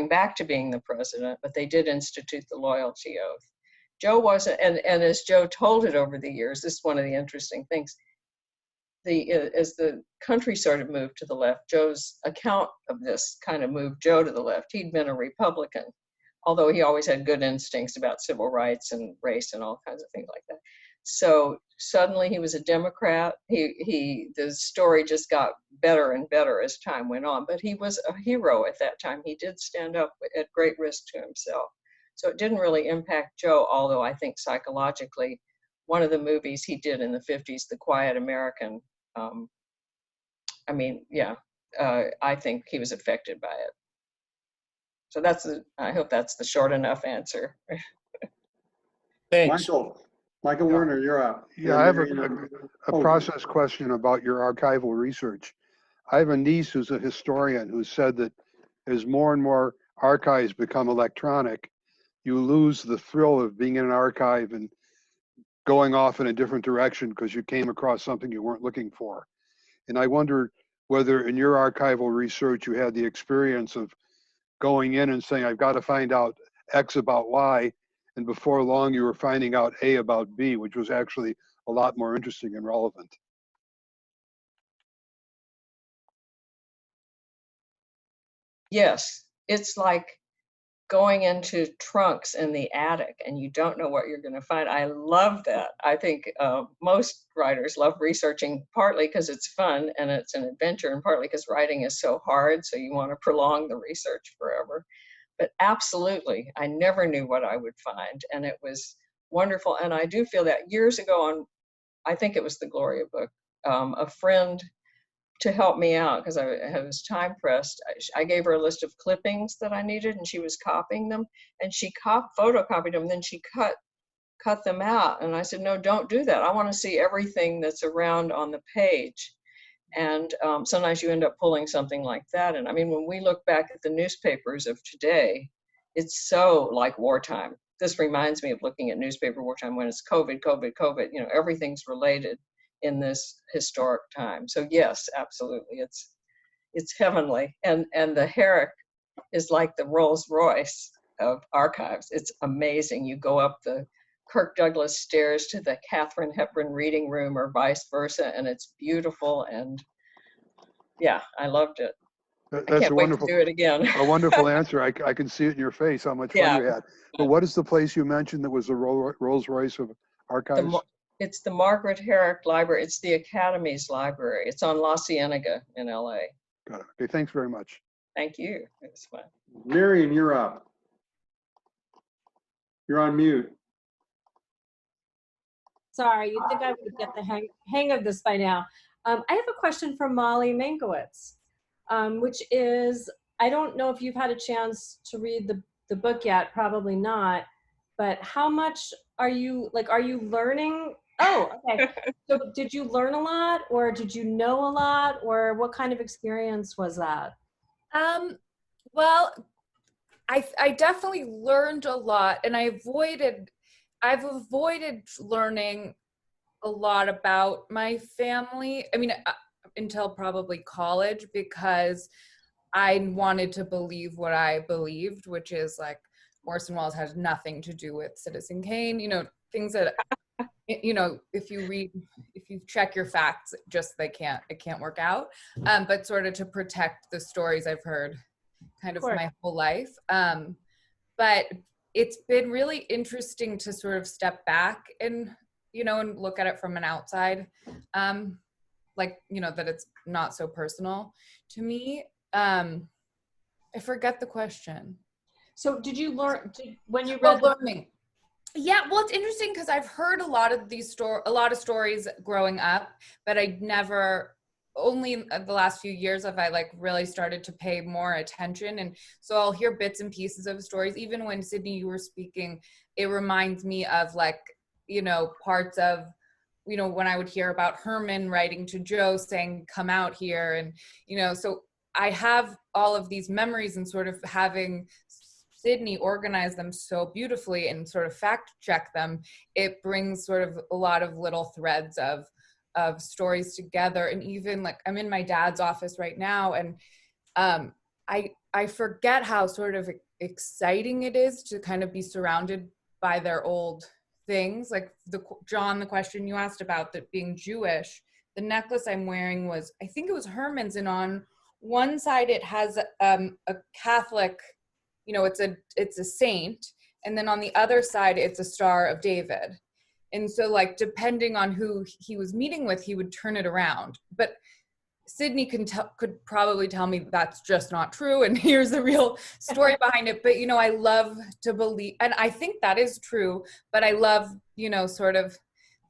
back to being the president, but they did institute the loyalty oath. Joe wasn't, and as Joe told it over the years, this is one of the interesting things. As the country sort of moved to the left, Joe's account of this kind of moved Joe to the left. He'd been a Republican, although he always had good instincts about civil rights and race and all kinds of things like that. So suddenly he was a Democrat. The story just got better and better as time went on, but he was a hero at that time. He did stand up at great risk to himself. So it didn't really impact Joe, although I think psychologically, one of the movies he did in the 50s, The Quiet American, I think he was affected by it. So I hope that's the short enough answer. Thanks. Michael Werner, you're up. Yeah, I have a process question about your archival research. I have a niece who's a historian who said that as more and more archives become electronic, you lose the thrill of being in an archive and going off in a different direction because you came across something you weren't looking for. And I wondered whether in your archival research you had the experience of going in and saying, I've got to find out X about Y, and before long you were finding out A about B, which was actually a lot more interesting and relevant. Yes, it's like going into trunks in the attic and you don't know what you're going to find. I love that. I think most writers love researching, partly because it's fun and it's an adventure, and partly because writing is so hard, so you want to prolong the research forever. But absolutely, I never knew what I would find, and it was wonderful. And I do feel that years ago on, I think it was the Gloria book, a friend, to help me out because I was time pressed, I gave her a list of clippings that I needed, and she was copying them, and she photocopied them, and then she cut them out. And I said, no, don't do that. I want to see everything that's around on the page. And sometimes you end up pulling something like that. And I mean, when we look back at the newspapers of today, it's so like wartime. This reminds me of looking at newspaper wartime when it's COVID, you know, everything's related in this historic time. So yes, absolutely, it's heavenly. And the Herrick is like the Rolls Royce of archives. It's amazing. You go up the Kirk Douglas stairs to the Katharine Hepburn reading room or vice versa, and it's beautiful. And yeah, I loved it. I That's can't a wait wonderful, to do it again. a wonderful answer. I can see it in your face how much fun you had. But what is the place you mentioned that was the Rolls Royce of archives? It's the Margaret Herrick Library. It's the Academy's library. It's on La Cienega in LA. Got it. Okay, thanks very much. Thank you. It was fun. Marion, you're up. You're on mute. Sorry, you'd think I would get the hang of this by now. I have a question for Molly Mankiewicz, which is, I don't know if you've had a chance to read the book yet, probably not, but how much are you learning? Oh, okay. So did you learn a lot, or did you know a lot, or what kind of experience was that? Well, I definitely learned a lot, and I've avoided learning a lot about my family. I mean, until probably college, because I wanted to believe what I believed, which is like Orson Welles has nothing to do with Citizen Kane, you know, things that, you know, if you check your facts, just it can't work out. But sort of to protect the stories I've heard kind of my whole life. But it's been really interesting to sort of step back and, you know, and look at it from an outside, like, you know, that it's not so personal to me. I forget the question. So did you learn, when you read learning? Yeah, well, it's interesting because I've heard a lot of stories growing up, but I never, only in the last few years have I like really started to pay more attention. And so I'll hear bits and pieces of stories. Even when Sydney, you were speaking, it reminds me of like, you know, parts of, you know, when I would hear about Herman writing to Joe saying, come out here. And, you know, so I have all of these memories, and sort of having Sydney organize them so beautifully and sort of fact check them, it brings sort of a lot of little threads of stories together. And even like, I'm in my dad's office right now, and I forget how sort of exciting it is to kind of be surrounded by their old things. Like John, the question you asked about that being Jewish, the necklace I'm wearing was, I think it was Herman's, and on one side it has a Catholic, you know, it's a saint, and then on the other side it's a Star of David. And so like, depending on who he was meeting with, he would turn it around. But Sydney could probably tell me that's just not true, and here's the real story behind it. But, you know, I love to believe, and I think that is true, but I love, you know, sort of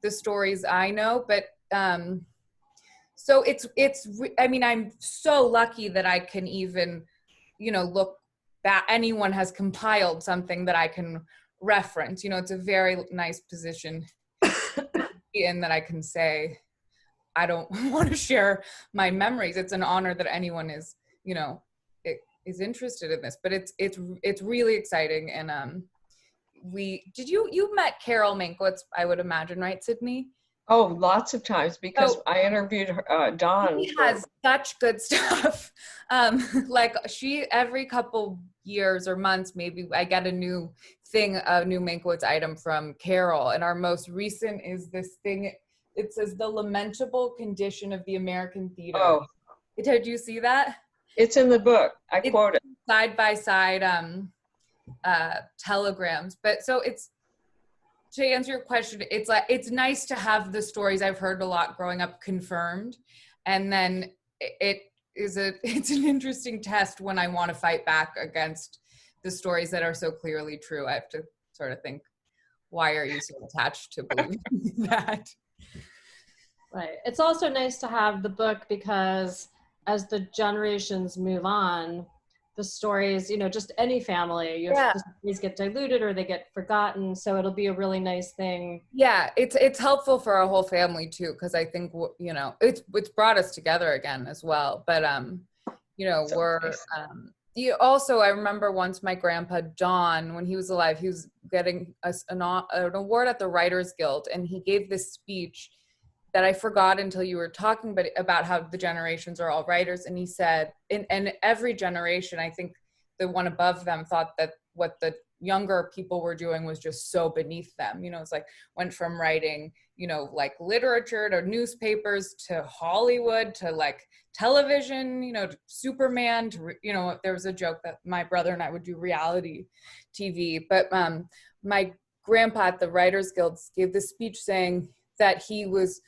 the stories I know. But so I mean, I'm so lucky that I can even, you know, look back, anyone has compiled something that I can reference. You know, it's a very nice position in that I can say, I don't want to share my memories. It's an honor that anyone is, you know, is interested in this, but it's really exciting. And you met Carol Mankiewicz, I would imagine, right, Sydney? Oh, lots of times, because I interviewed her, Dawn. She has such good stuff. Like every couple years or months, maybe I get a new Mankiewicz item from Carol. And our most recent is this thing. It says the lamentable condition of the American theater. Oh. Did you see that? It's in the book. I quote it. Side by side telegrams. But so to answer your question, it's nice to have the stories I've heard a lot growing up confirmed, and then it's an interesting test when I want to fight back against the stories that are so clearly true. I have to sort of think, why are you so attached to believing that? Right. It's also nice to have the book because as the generations move on, the stories, just any family, the stories get diluted or they get forgotten. So it'll be a really nice thing. Yeah, it's helpful for our whole family too, because I think it's brought us together again as well. But also I remember once my grandpa John, when he was alive, he was getting an award at the Writers Guild, and he gave this speech that I forgot until you were talking about how the generations are all writers. And he said, in every generation, I think the one above them thought that what the younger people were doing was just so beneath them. It's like went from writing, like literature to newspapers to Hollywood to like television, to Superman to, there was a joke that my brother and I would do reality TV. But my grandpa at the Writers Guild gave this speech saying that he was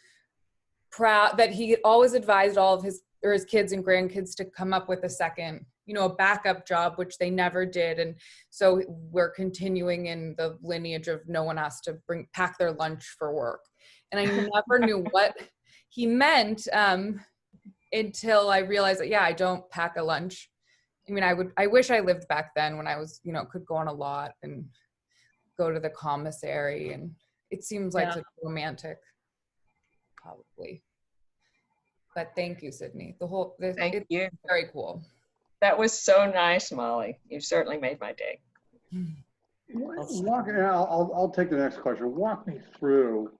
proud that he always advised all of his kids and grandkids to come up with a second, a backup job, which they never did. And so we're continuing in the lineage of no one has to pack their lunch for work. And I never knew what he meant until I realized that, I don't pack a lunch. I wish I lived back then when I was, could go on a lot and go to the commissary, and it seems like such romantic. Probably. But thank you, Sydney. Thank you. Very cool. That was so nice, Molly. You certainly made my day. I'll take the next question. Walk me through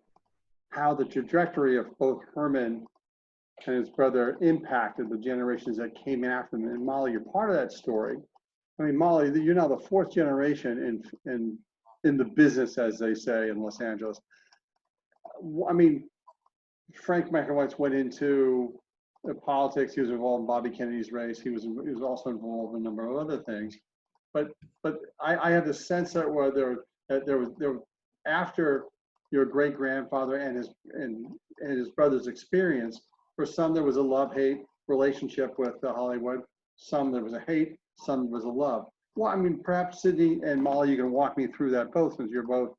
how the trajectory of both Herman and his brother impacted the generations that came after them. And Molly, you're part of that story. Molly, you're now the fourth generation in the business, as they say in Los Angeles. Frank Mankiewicz went into politics. He was involved in Bobby Kennedy's race. He was also involved in a number of other things. But I have the sense that there was after your great grandfather and his brother's experience, for some there was a love-hate relationship with Hollywood. Some there was a hate. Some was a love. Well, perhaps Sydney and Molly, you can walk me through that both, since you're both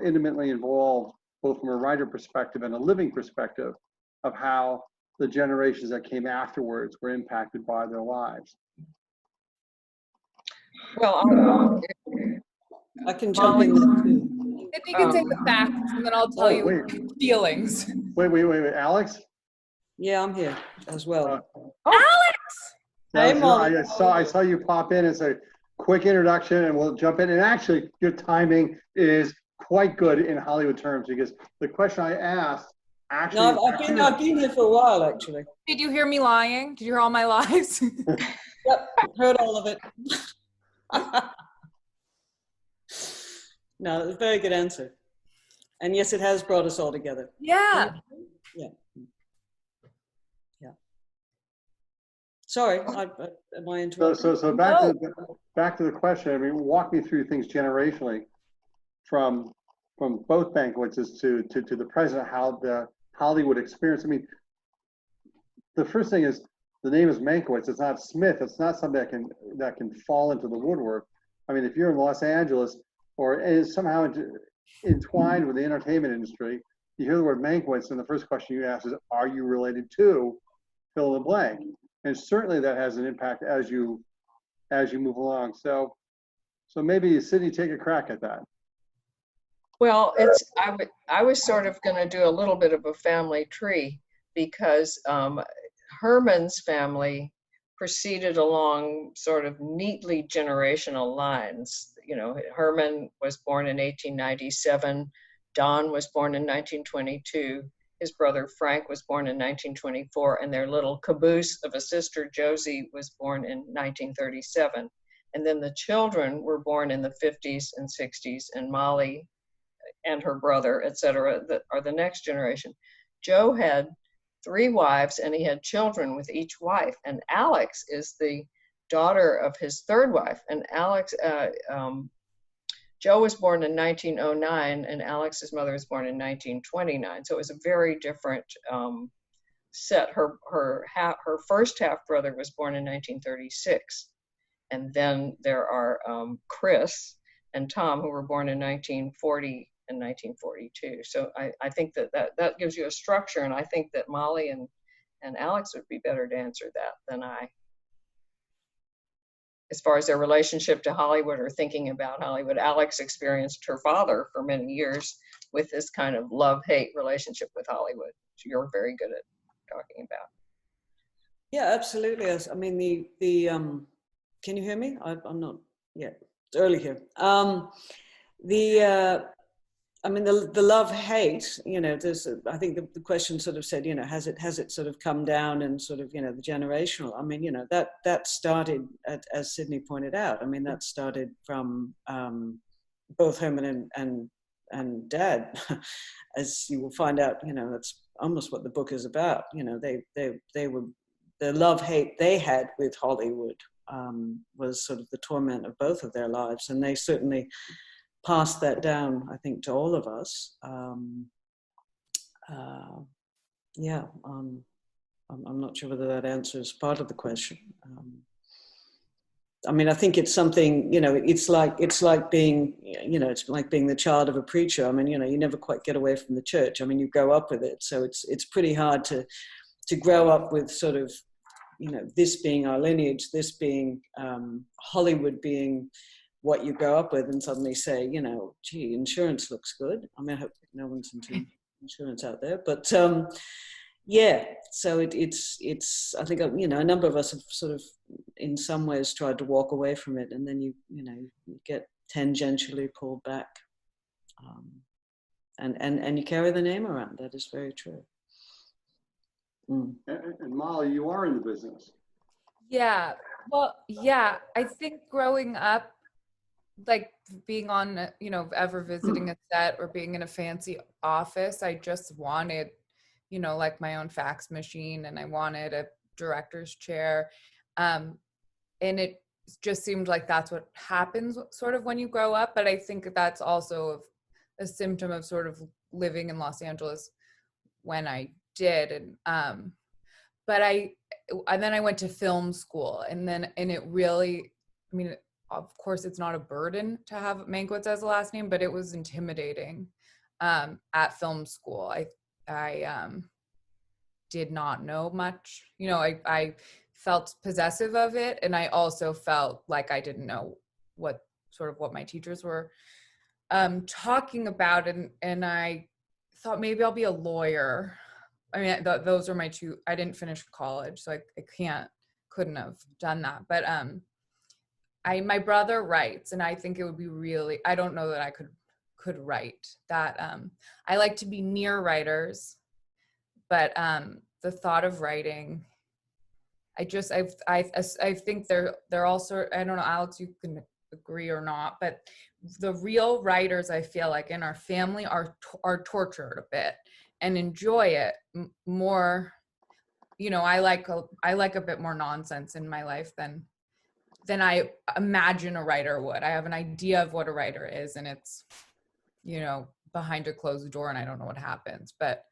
intimately involved, both from a writer perspective and a living perspective, of how the generations that came afterwards were impacted by their lives. Well, I can jump in there too. If you can say the facts, and then I'll tell you feelings. Wait, Alex? Yeah, I'm here as well. Alex! Hey, Molly. I saw you pop in and say quick introduction, and we'll jump in. And actually, your timing is quite good in Hollywood terms, because the question I asked actually. No, I've been here for a while, actually. Did you hear me lying? Did you hear all my lies? Yep, heard all of it. No, it was a very good answer. And yes, it has brought us all together. Yeah. Yeah. Sorry, am I interrupting? So back to the question. Walk me through things generationally, from both Mankiewiczes to the present, how the Hollywood experience. The first thing is the name is Mankiewicz. It's not Smith. It's not something that can fall into the woodwork. If you're in Los Angeles or is somehow entwined with the entertainment industry, you hear the word Mankiewicz, and the first question you ask is, are you related to fill in the blank? And certainly that has an impact as you move along. So maybe Sydney, take a crack at that. Well, I was sort of going to do a little bit of a family tree, because Herman's family proceeded along sort of neatly generational lines. Herman was born in 1897. Don was born in 1922. His brother Frank was born in 1924, and their little caboose of a sister, Josie, was born in 1937. And then the children were born in the 50s and 60s, and Molly and her brother, et cetera, that are the next generation. Joe had 3 wives, and he had children with each wife. And Alex is the daughter of his 3rd wife. And Joe was born in 1909, and Alex's mother was born in 1929. So it was a very different set. Her first half brother was born in 1936. And then there are Chris and Tom, who were born in 1940 and 1942. So I think that gives you a structure, and I think that Molly and Alex would be better to answer that than I. As far as their relationship to Hollywood or thinking about Hollywood, Alex experienced her father for many years with this kind of love-hate relationship with Hollywood, which you're very good at talking about. Yeah, absolutely. I mean, the can you hear me? I'm not yet. It's early here. I mean, the love-hate, there's, I think the question sort of said, has it sort of come down and sort of, the generational, I mean, that started, as Sydney pointed out, I mean, that started from both Herman and Dad, as you will find out, that's almost what the book is about. They were, the love-hate they had with Hollywood was sort of the torment of both of their lives, and they certainly passed that down, I think, to all of us. I'm not sure whether that answers part of the question. I mean, I think it's something, it's like being, it's like being the child of a preacher. I mean, you never quite get away from the church. I mean, you grow up with it. So it's pretty hard to grow up with sort of, this being our lineage, this being Hollywood being what you grow up with, and suddenly say, gee, insurance looks good. I mean, I hope no one's into insurance out there, but yeah. So it's. I think a number of us have sort of, in some ways, tried to walk away from it, and then you get tangentially pulled back, and you carry the name around. That is very true. And Molly, you are in the business. Yeah. Well, yeah. I think growing up, like being on, ever visiting a set or being in a fancy office, I just wanted, like my own fax machine, and I wanted a director's chair. And it just seemed like that's what happens sort of when you grow up. But I think that's also a symptom of sort of living in Los Angeles when I did. And then I went to film school, and it really, I mean, of course, it's not a burden to have Mankiewicz as a last name, but it was intimidating at film school. I did not know much. I felt possessive of it, and I also felt like I didn't know what my teachers were talking about, and I thought maybe I'll be a lawyer. I mean, those are my two. I didn't finish college, so I couldn't have done that, but my brother writes, and I think it would be really, I don't know that I could write that. I like to be near writers, but the thought of writing, I think they're also, I don't know, Alex, you can agree or not, but the real writers, I feel like, in our family are tortured a bit and enjoy it more. I like a bit more nonsense in my life than I imagine a writer would. I have an idea of what a writer is, and it's, behind a closed door, and I don't know what happens, but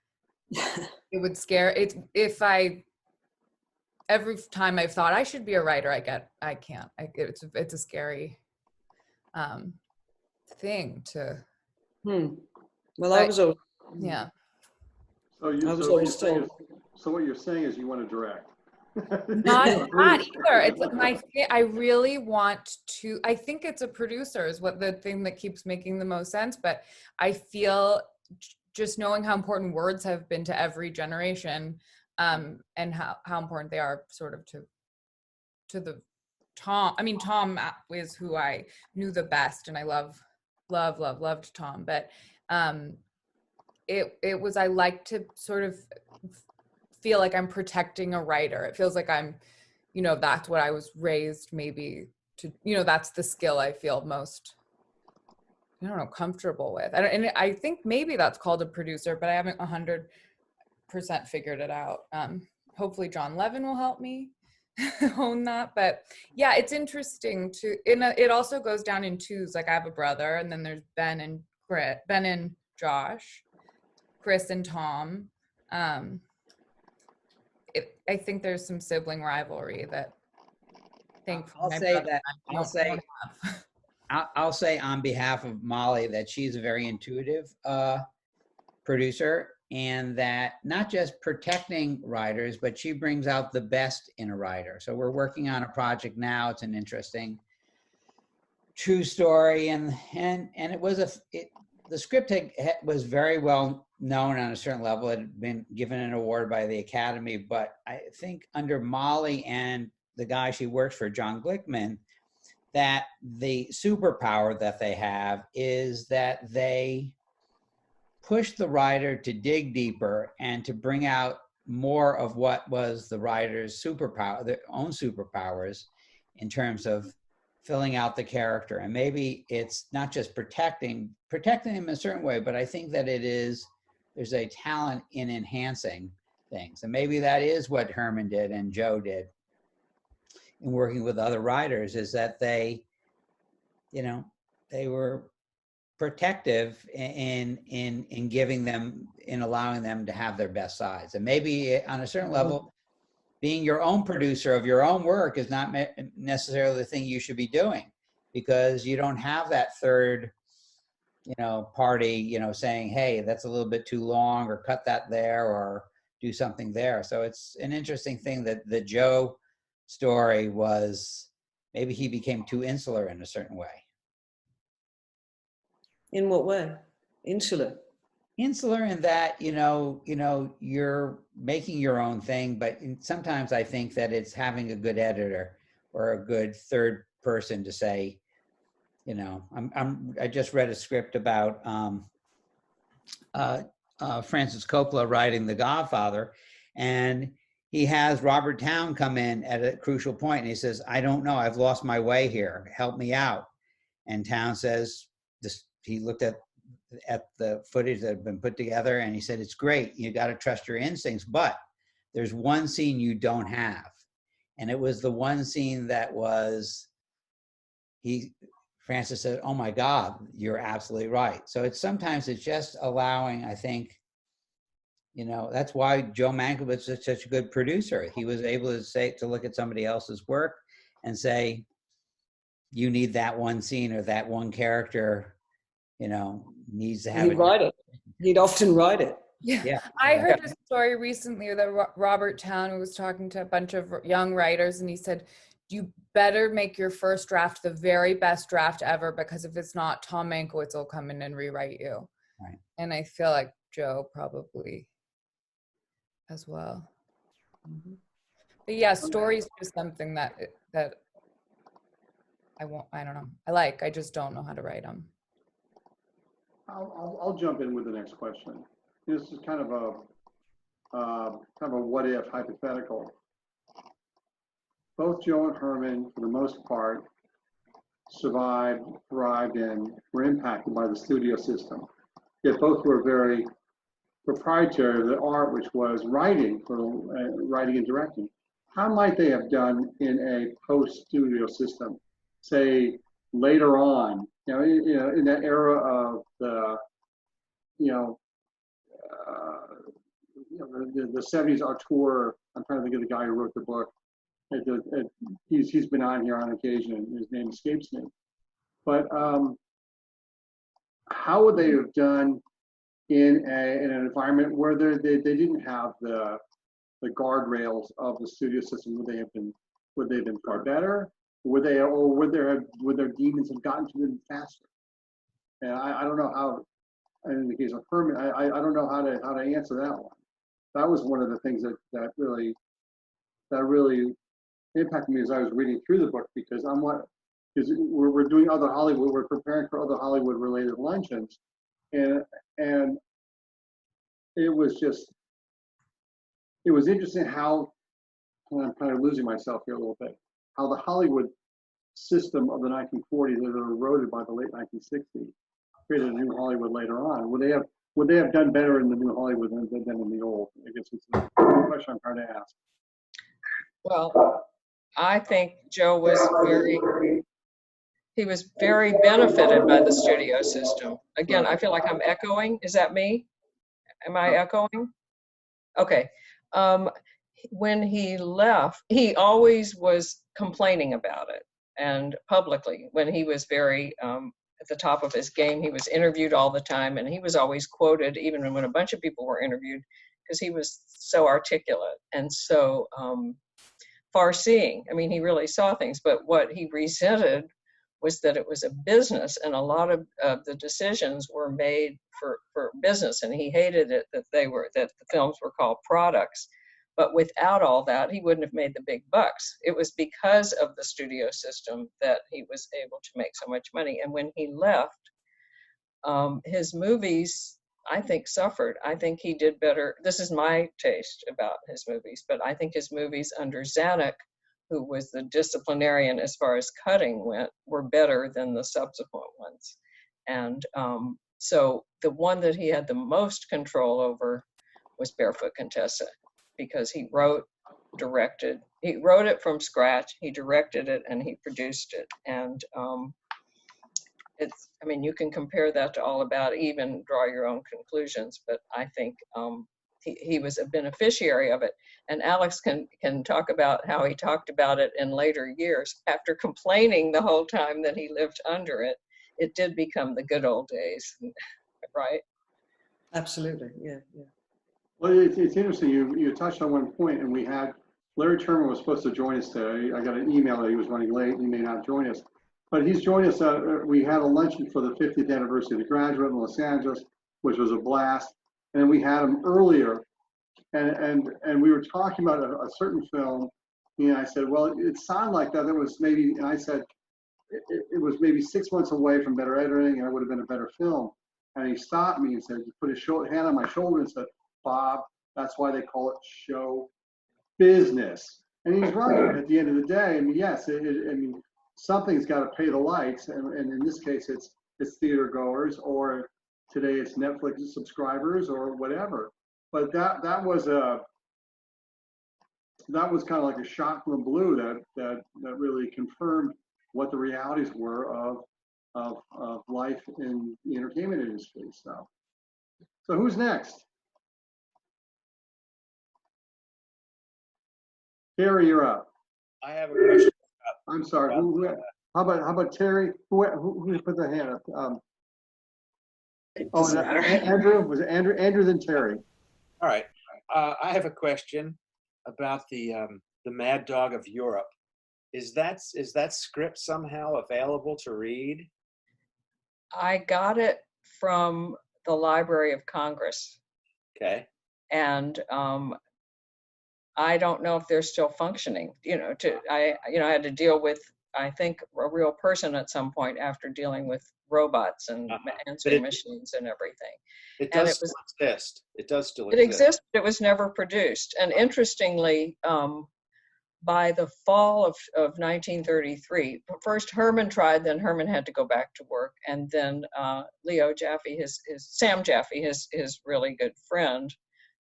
it would scare it every time I've thought I should be a writer, I can't. It's a scary thing to. Well, I was always, yeah. So what you're saying is you want to direct. Not either. It's I really want to. I think it's a producer is what the thing that keeps making the most sense. But I feel just knowing how important words have been to every generation, and how important they are sort of to Tom. I mean, Tom is who I knew the best, and I loved Tom. But it was, I like to sort of feel like I'm protecting a writer. It feels like I'm, you know, that's what I was raised maybe to, you know, that's the skill I feel most, I don't know, comfortable with. And I think maybe that's called a producer, but I haven't 100% figured it out. Hopefully John Levin will help me own that. But yeah, it's interesting to, it also goes down in twos. Like I have a brother, and then there's Ben and Josh, Chris and Tom. I think there's some sibling rivalry that I'll say on behalf of Molly that she's a very intuitive producer, and that not just protecting writers, but she brings out the best in a writer. So we're working on a project now. It's an interesting true story, and it was the script was very well known on a certain level. It had been given an award by the Academy, but I think under Molly and the guy she works for, John Glickman, that the superpower that they have is that they push the writer to dig deeper and to bring out more of what was the writer's superpower, their own superpowers, in terms of filling out the character. And maybe it's not just protecting him in a certain way, but I think that there's a talent in enhancing things. And maybe that is what Herman did and Joe did in working with other writers, is that they were protective in giving them, in allowing them to have their best sides. And maybe on a certain level, being your own producer of your own work is not necessarily the thing you should be doing, because you don't have that third, party, saying, hey, that's a little bit too long, or cut that there, or do something there. So it's an interesting thing that the Joe story was, maybe he became too insular in a certain way. In what way? Insular? Insular in that, you're making your own thing, but sometimes I think that it's having a good editor or a good third person to say, I just read a script about Francis Coppola writing The Godfather, and he has Robert Towne come in at a crucial point, and he says, I don't know, I've lost my way here, help me out. And Towne says, he looked at the footage that had been put together, and he said, it's great, you got to trust your instincts, but there's one scene you don't have. And it was the one scene that was, Francis said, oh my God, you're absolutely right. So sometimes it's just allowing, I think, that's why Joe Mankiewicz is such a good producer. He was able to look at somebody else's work and say, you need that one scene, or that one character, needs to have He'd write it. He'd often write it. Yeah. I heard a story recently that Robert Towne was talking to a bunch of young writers, and he said, you better make your first draft the very best draft ever, because if it's not, Tom Mankiewicz will come in and rewrite you. Right. And I feel like Joe probably as well. Mm-hmm. But yeah, stories is something that I don't know. I just don't know how to write them. I'll jump in with the next question. This is kind of a what if hypothetical. Both Joe and Herman, for the most part, survived, thrived, and were impacted by the studio system. Yet both were very proprietary of the art, which was writing and directing. How might they have done in a post-studio system, say later on, in that era of the, the 70s auteur? I'm trying to think of the guy who wrote the book. He's been on here on occasion, and his name escapes me. But how would they have done in an environment where they didn't have the guardrails of the studio system? Would they have been far better? Would their demons have gotten to them faster? And I don't know how. In the case of Herman, I don't know how to answer that one. That was one of the things that really impacted me as I was reading through the book, because because we're doing other Hollywood, we're preparing for other Hollywood related luncheons, and it was interesting how, and I'm kind of losing myself here a little bit, how the Hollywood system of the 1940s that were eroded by the late 1960s created a new Hollywood later on. Would they have done better in the new Hollywood than in the old? I guess it's the question I'm trying to ask. Well, I think Joe was very benefited by the studio system. Again, I feel like I'm echoing. Is that me? Am I echoing? Okay. When he left, he always was complaining about it, and publicly. When he was very at the top of his game, he was interviewed all the time, and he was always quoted, even when a bunch of people were interviewed, because he was so articulate and so far-seeing. I mean, he really saw things, but what he resented was that it was a business, and a lot of the decisions were made for business, and he hated it that the films were called products. But without all that, he wouldn't have made the big bucks. It was because of the studio system that he was able to make so much money. And when he left, his movies, I think, suffered. I think he did better. This is my taste about his movies, but I think his movies under Zanuck, who was the disciplinarian as far as cutting went, were better than the subsequent ones. And so the one that he had the most control over was Barefoot Contessa, because he wrote it from scratch, he directed it, and he produced it. And I mean, you can compare that to All About Eve and draw your own conclusions, but I think he was a beneficiary of it. And Alex can talk about how he talked about it in later years. After complaining the whole time that he lived under it, it did become the good old days, right? Absolutely, yeah. Well, it's interesting. You touched on one point, and we had Larry Terman was supposed to join us today. I got an email that he was running late. He may not join us, but he's joined us. We had a luncheon for the 50th anniversary of The Graduate in Los Angeles, which was a blast. And we had him earlier, and we were talking about a certain film. And I said, well, it sounded like that. It was maybe, and I said, it was maybe 6 months away from better editing, and it would have been a better film. And he stopped me and said, he put his hand on my shoulder and said, Bob, that's why they call it show business. And he's right. At the end of the day, I mean, yes, I mean, something's got to pay the lights, and in this case, it's theater goers, or today it's Netflix subscribers, or whatever. But that was kind of like a shot from the blue that really confirmed what the realities were of life in the entertainment industry. So who's next? Terry, you're up. I have a question. I'm sorry. How about Terry? Who put their hand up? Andrew. Was it Andrew? Andrew, then Terry. All right. I have a question about the Mad Dog of Europe. Is that script somehow available to read? I got it from the Library of Congress. Okay. And I don't know if they're still functioning. I had to deal with, I think, a real person at some point after dealing with robots and answering machines and everything. It does still exist. It does still exist. It exists, but it was never produced. And interestingly, by the fall of 1933, first Herman tried, then Herman had to go back to work, and then Leo Jaffe, Sam Jaffe, his really good friend,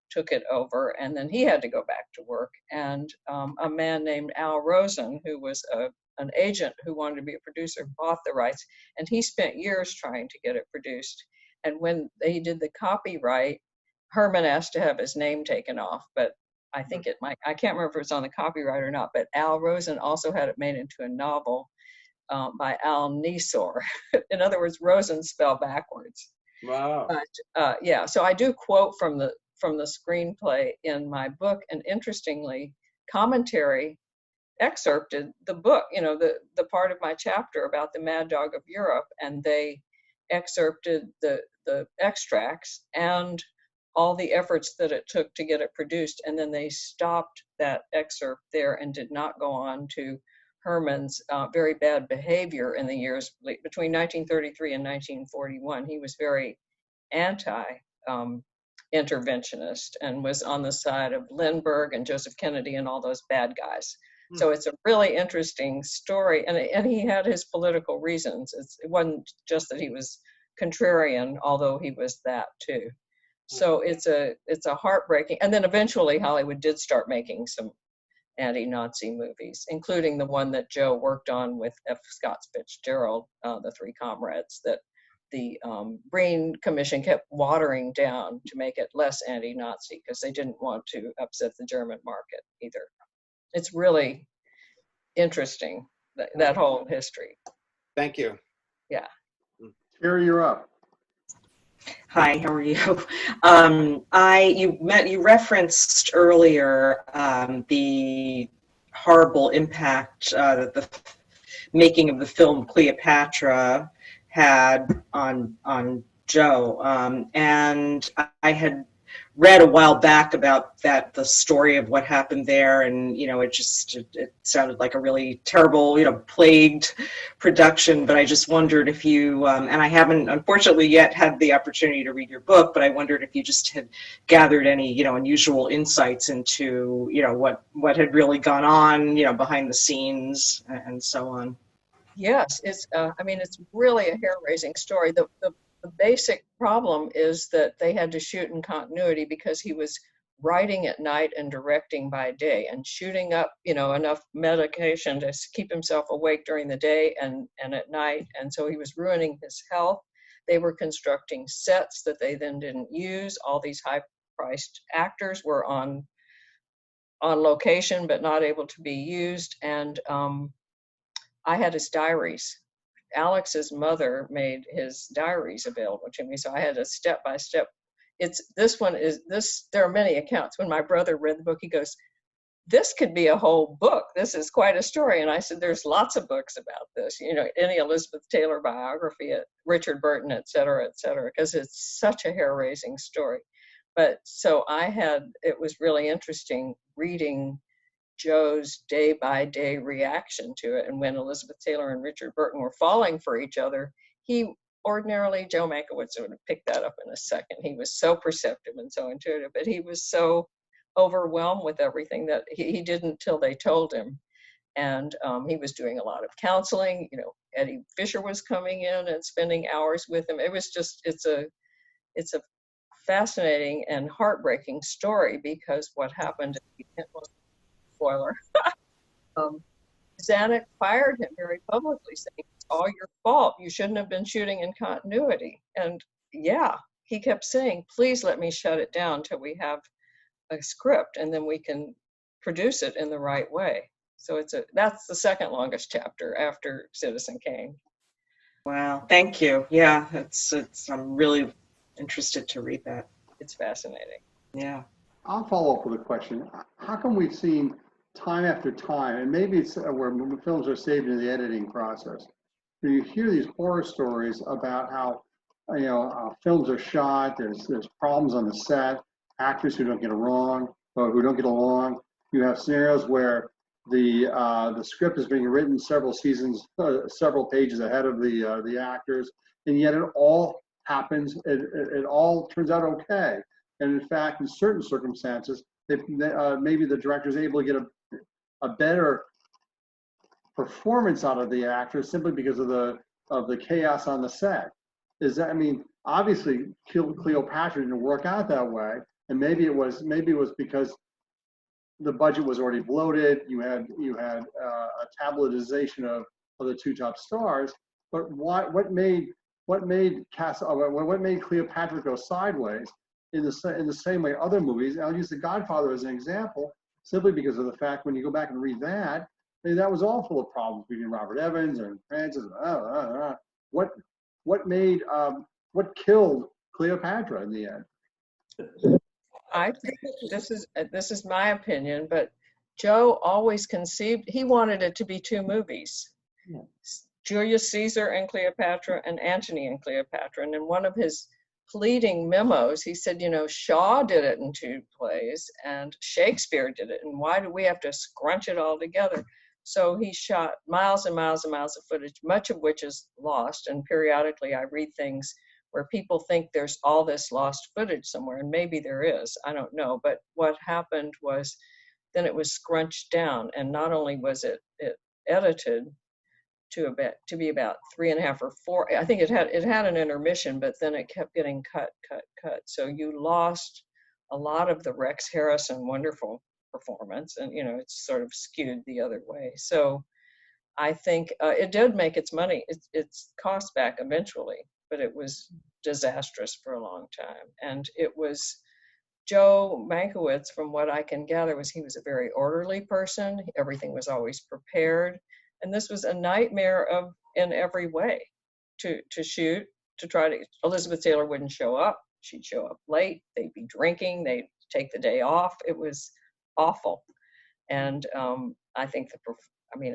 took it over, and then he had to go back to work. And a man named Al Rosen, who was an agent who wanted to be a producer, bought the rights, and he spent years trying to get it produced. And when they did the copyright, Herman asked to have his name taken off, but I think I can't remember if it was on the copyright or not, but Al Rosen also had it made into a novel by Al Nesor. In other words, Rosen spelled backwards. Wow. But yeah, so I do quote from the screenplay in my book, and interestingly, commentary excerpted the book, the part of my chapter about the Mad Dog of Europe, and they excerpted the extracts and all the efforts that it took to get it produced, and then they stopped that excerpt there and did not go on to Herman's very bad behavior in the years between 1933 and 1941. He was very anti-interventionist and was on the side of Lindbergh and Joseph Kennedy and all those bad guys. So it's a really interesting story, and he had his political reasons. It wasn't just that he was contrarian, although he was that too. So it's a heartbreaking. And then eventually Hollywood did start making some anti-Nazi movies, including the one that Joe worked on with F. Scott Fitzgerald, The Three Comrades, that the Breen Commission kept watering down to make it less anti-Nazi because they didn't want to upset the German market either. It's really interesting, that whole history. Thank you. Yeah. Terry, you're up. Hi, how are you? You referenced earlier the horrible impact that the making of the film Cleopatra had on Joe, and I had read a while back about the story of what happened there, and it sounded like a really terrible, plagued production. But I just wondered if you, and I haven't unfortunately yet had the opportunity to read your book, but I wondered if you just had gathered any, unusual insights into, what had really gone on, behind the scenes and so on. Yes, it's really a hair-raising story. The basic problem is that they had to shoot in continuity because he was writing at night and directing by day and shooting up, enough medication to keep himself awake during the day and at night. And so he was ruining his health. They were constructing sets that they then didn't use. All these high-priced actors were on location but not able to be used. And I had his diaries. Alex's mother made his diaries available to me, so I had a step-by-step. There are many accounts. When my brother read the book, he goes, "This could be a whole book. This is quite a story." And I said, "There's lots of books about this. Any Elizabeth Taylor biography, Richard Burton, et cetera, because it's such a hair-raising story." But so it was really interesting reading Joe's day-by-day reaction to it. And when Elizabeth Taylor and Richard Burton were falling for each other, Joe Mankiewicz would have picked that up in a second. He was so perceptive and so intuitive, but he was so overwhelmed with everything that he didn't till they told him. And he was doing a lot of counseling. Eddie Fisher was coming in and spending hours with him. It was just, it's a fascinating and heartbreaking story, because what happened, spoiler, Zanuck fired him very publicly, saying, "It's all your fault. You shouldn't have been shooting in continuity." And yeah, he kept saying, "Please let me shut it down till we have a script, and then we can produce it in the right way." So that's the second longest chapter after Citizen Kane. Wow, thank you. Yeah, I'm really interested to read that. It's fascinating. Yeah. I'll follow up with a question. How come we've seen time after time, and maybe it's where films are saved in the editing process, you hear these horror stories about how films are shot, there's problems on the set, actors who don't get along, you have scenarios where the script is being written several pages ahead of the actors, and yet it all happens, it all turns out okay. And in fact, in certain circumstances, maybe the director is able to get a better performance out of the actors simply because of the chaos on the set. Obviously Cleopatra didn't work out that way, and maybe it was because the budget was already bloated. You had a tabloidization of the two top stars. But what made Cleopatra go sideways in the same way other movies? I'll use The Godfather as an example, simply because of the fact when you go back and read that was all full of problems between Robert Evans and Francis. What killed Cleopatra in the end? I think this is my opinion, but Joe always he wanted it to be two movies. Julius Caesar and Cleopatra, and Antony and Cleopatra. And in one of his pleading memos. He said, you know, Shaw did it in 2 plays and Shakespeare did it, and why do we have to scrunch it all together? So he shot miles and miles and miles of footage, much of which is lost. And periodically I read things where people think there's all this lost footage somewhere, and maybe there is, I don't know. But what happened was then it was scrunched down, and not only was it edited to be about 3.5 or 4, I think it had an intermission, but then it kept getting cut. So you lost a lot of the Rex Harrison wonderful performance, and you know, it's sort of skewed the other way. So I think it did make its money, its cost back eventually, but it was disastrous for a long time. And it was Joe Mankiewicz, from what I can gather, he was a very orderly person. Everything was always prepared. And this was a nightmare in every way to shoot, to try to, Elizabeth Taylor wouldn't show up. She'd show up late. They'd be drinking. They'd take the day off. It was awful. And I think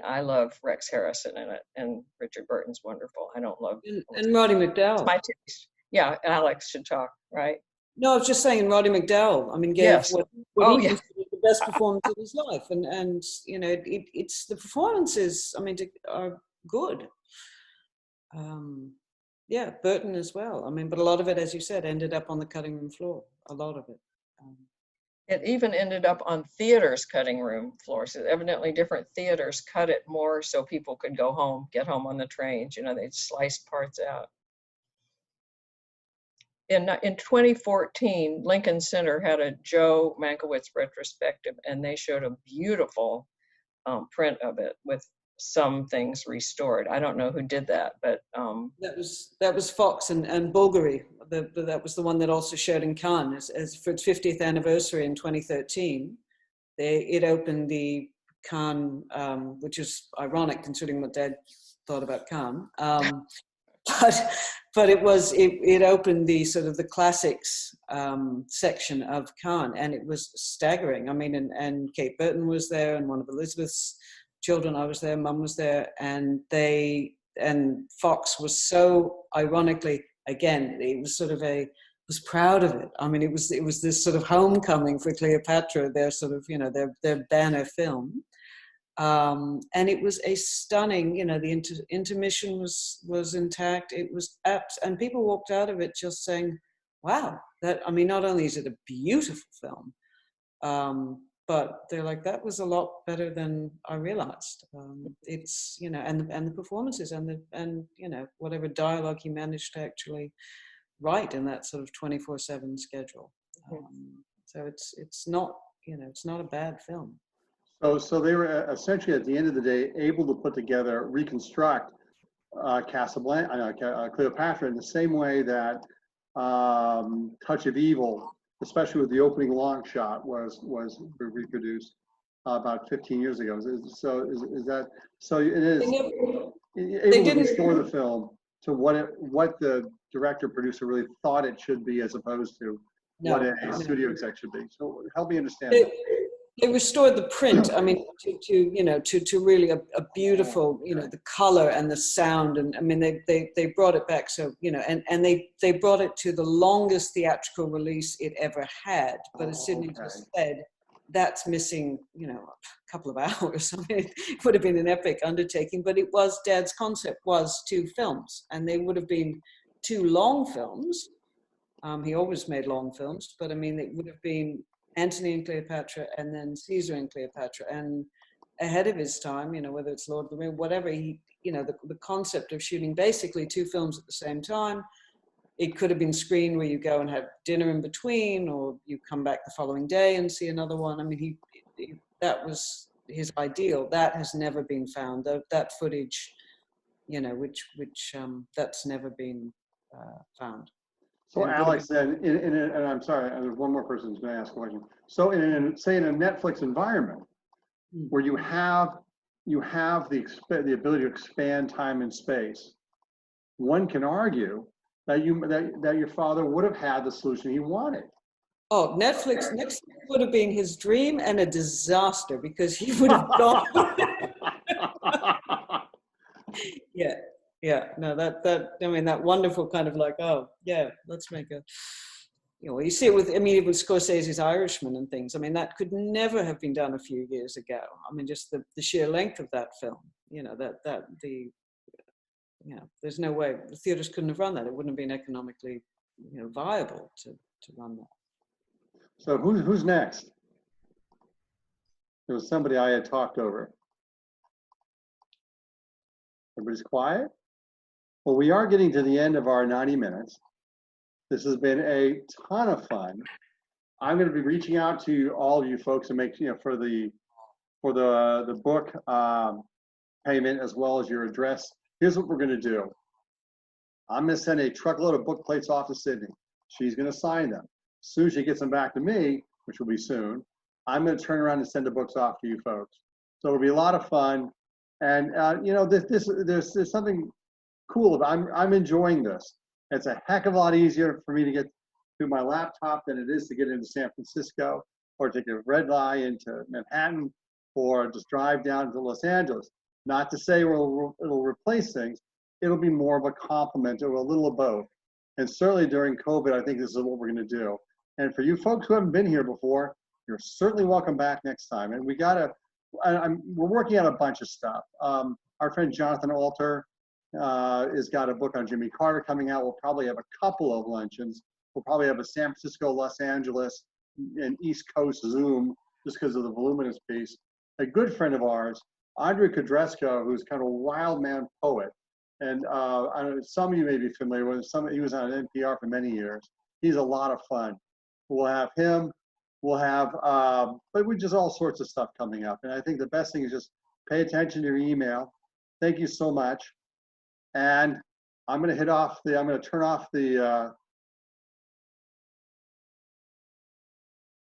I love Rex Harrison in it, and Richard Burton's wonderful. I don't love. And Roddy McDowall. It's my taste. Yeah, Alex should talk, right? No, I was just saying Roddy McDowall. I mean, gave Yes. what he considered the best performance of his life, and you know, it's the performances. I mean, are good. Yeah, Burton as well. I mean, but a lot of it, as you said, ended up on the cutting room floor. A lot of it. It even ended up on theaters' cutting room floors. So evidently, different theaters cut it more so people could get home on the trains. You know, they'd slice parts out. In 2014, Lincoln Center had a Joe Mankiewicz retrospective, and they showed a beautiful print of it with some things restored. I don't know who did that, but that was Fox and Bulgari. That was the one that also showed in Cannes as for its 50th anniversary in 2013. It opened the Cannes, which is ironic considering what Dad thought about Cannes. But it opened the sort of the classics section of Cannes, and it was staggering. I mean, and Kate Burton was there, and one of Elizabeth's children, I was there, Mum was there, and Fox was so ironically, again, it was sort of was proud of it. I mean, it was this sort of homecoming for Cleopatra, their sort of, you know, their banner film. And it was a stunning, you know, the intermission was intact. It was and people walked out of it just saying, wow, I mean, not only is it a beautiful film, but they're like, that was a lot better than I realized. It's, you know, and the performances and you know, whatever dialogue he managed to actually write in that sort of 24/7 schedule. So it's not, you know, it's not a bad film. So they were essentially at the end of the day able to reconstruct Cleopatra in the same way that Touch of Evil, especially with the opening long shot, was reproduced about 15 years ago. Is that so? It is able to restore the film to what the director producer really thought it should be, as opposed to what a studio exec should be. So help me understand. They restored the print. I mean, to really a beautiful, you know, the color and the sound, and I mean, they brought it back. So, you know, and they brought it to the longest theatrical release it ever had. But as Sydney just said, that's missing, you know, a couple of hours. I mean, it would have been an epic undertaking. But it was, Dad's concept was 2 films, and they would have been 2 long films. He always made long films, but I mean, it would have been Antony and Cleopatra, and then Caesar and Cleopatra, and ahead of his time, you know, whether it's Lord of the Rings, whatever, he, you know, the concept of shooting basically 2 films at the same time. It could have been screened where you go and have dinner in between, or you come back the following day and see another one. I mean, that was his ideal. That has never been found. That footage, you know, which that's never been found. So Alex, then, and I'm sorry, there's one more person who's going to ask a question. So say in a Netflix environment where you have the ability to expand time and space, one can argue that your father would have had the solution he wanted. Oh, Netflix would have been his dream and a disaster, because he would have gone. Yeah. Yeah, no, I mean, that wonderful kind of like, oh, yeah, let's make a, you know, you see it with, I mean, with Scorsese's Irishman and things. I mean, that could never have been done a few years ago. I mean, just the sheer length of that film, you know, there's no way the theaters couldn't have run that. It wouldn't have been economically, you know, viable to run that. So who's next? There was somebody I had talked over. Everybody's quiet? Well, we are getting to the end of our 90 minutes. This has been a ton of fun. I'm going to be reaching out to all of you folks to make, you know, for the book payment as well as your address. Here's what we're going to do. I'm going to send a truckload of book plates off to Sydney. She's going to sign them. As soon as she gets them back to me, which will be soon, I'm going to turn around and send the books off to you folks. So it'll be a lot of fun. And you know, there's something cool about I'm enjoying this. It's a heck of a lot easier for me to get to my laptop than it is to get into San Francisco or take a red eye into Manhattan or just drive down to Los Angeles. Not to say it'll replace things. It'll be more of a complement or a little of both. And certainly during COVID, I think this is what we're going to do. And for you folks who haven't been here before, you're certainly welcome back next time. And we're working on a bunch of stuff. Our friend Jonathan Alter has got a book on Jimmy Carter coming out. We'll probably have a couple of luncheons. We'll probably have a San Francisco, Los Angeles, and East Coast Zoom just because of the voluminous piece. A good friend of ours, Andre Kudresko, who's kind of a wild man poet. And I don't know, some of you may be familiar with him. He was on NPR for many years. He's a lot of fun. We'll have him. We'll have, but we just all sorts of stuff coming up. And I think the best thing is just pay attention to your email. Thank you so much. And I'm going to turn off the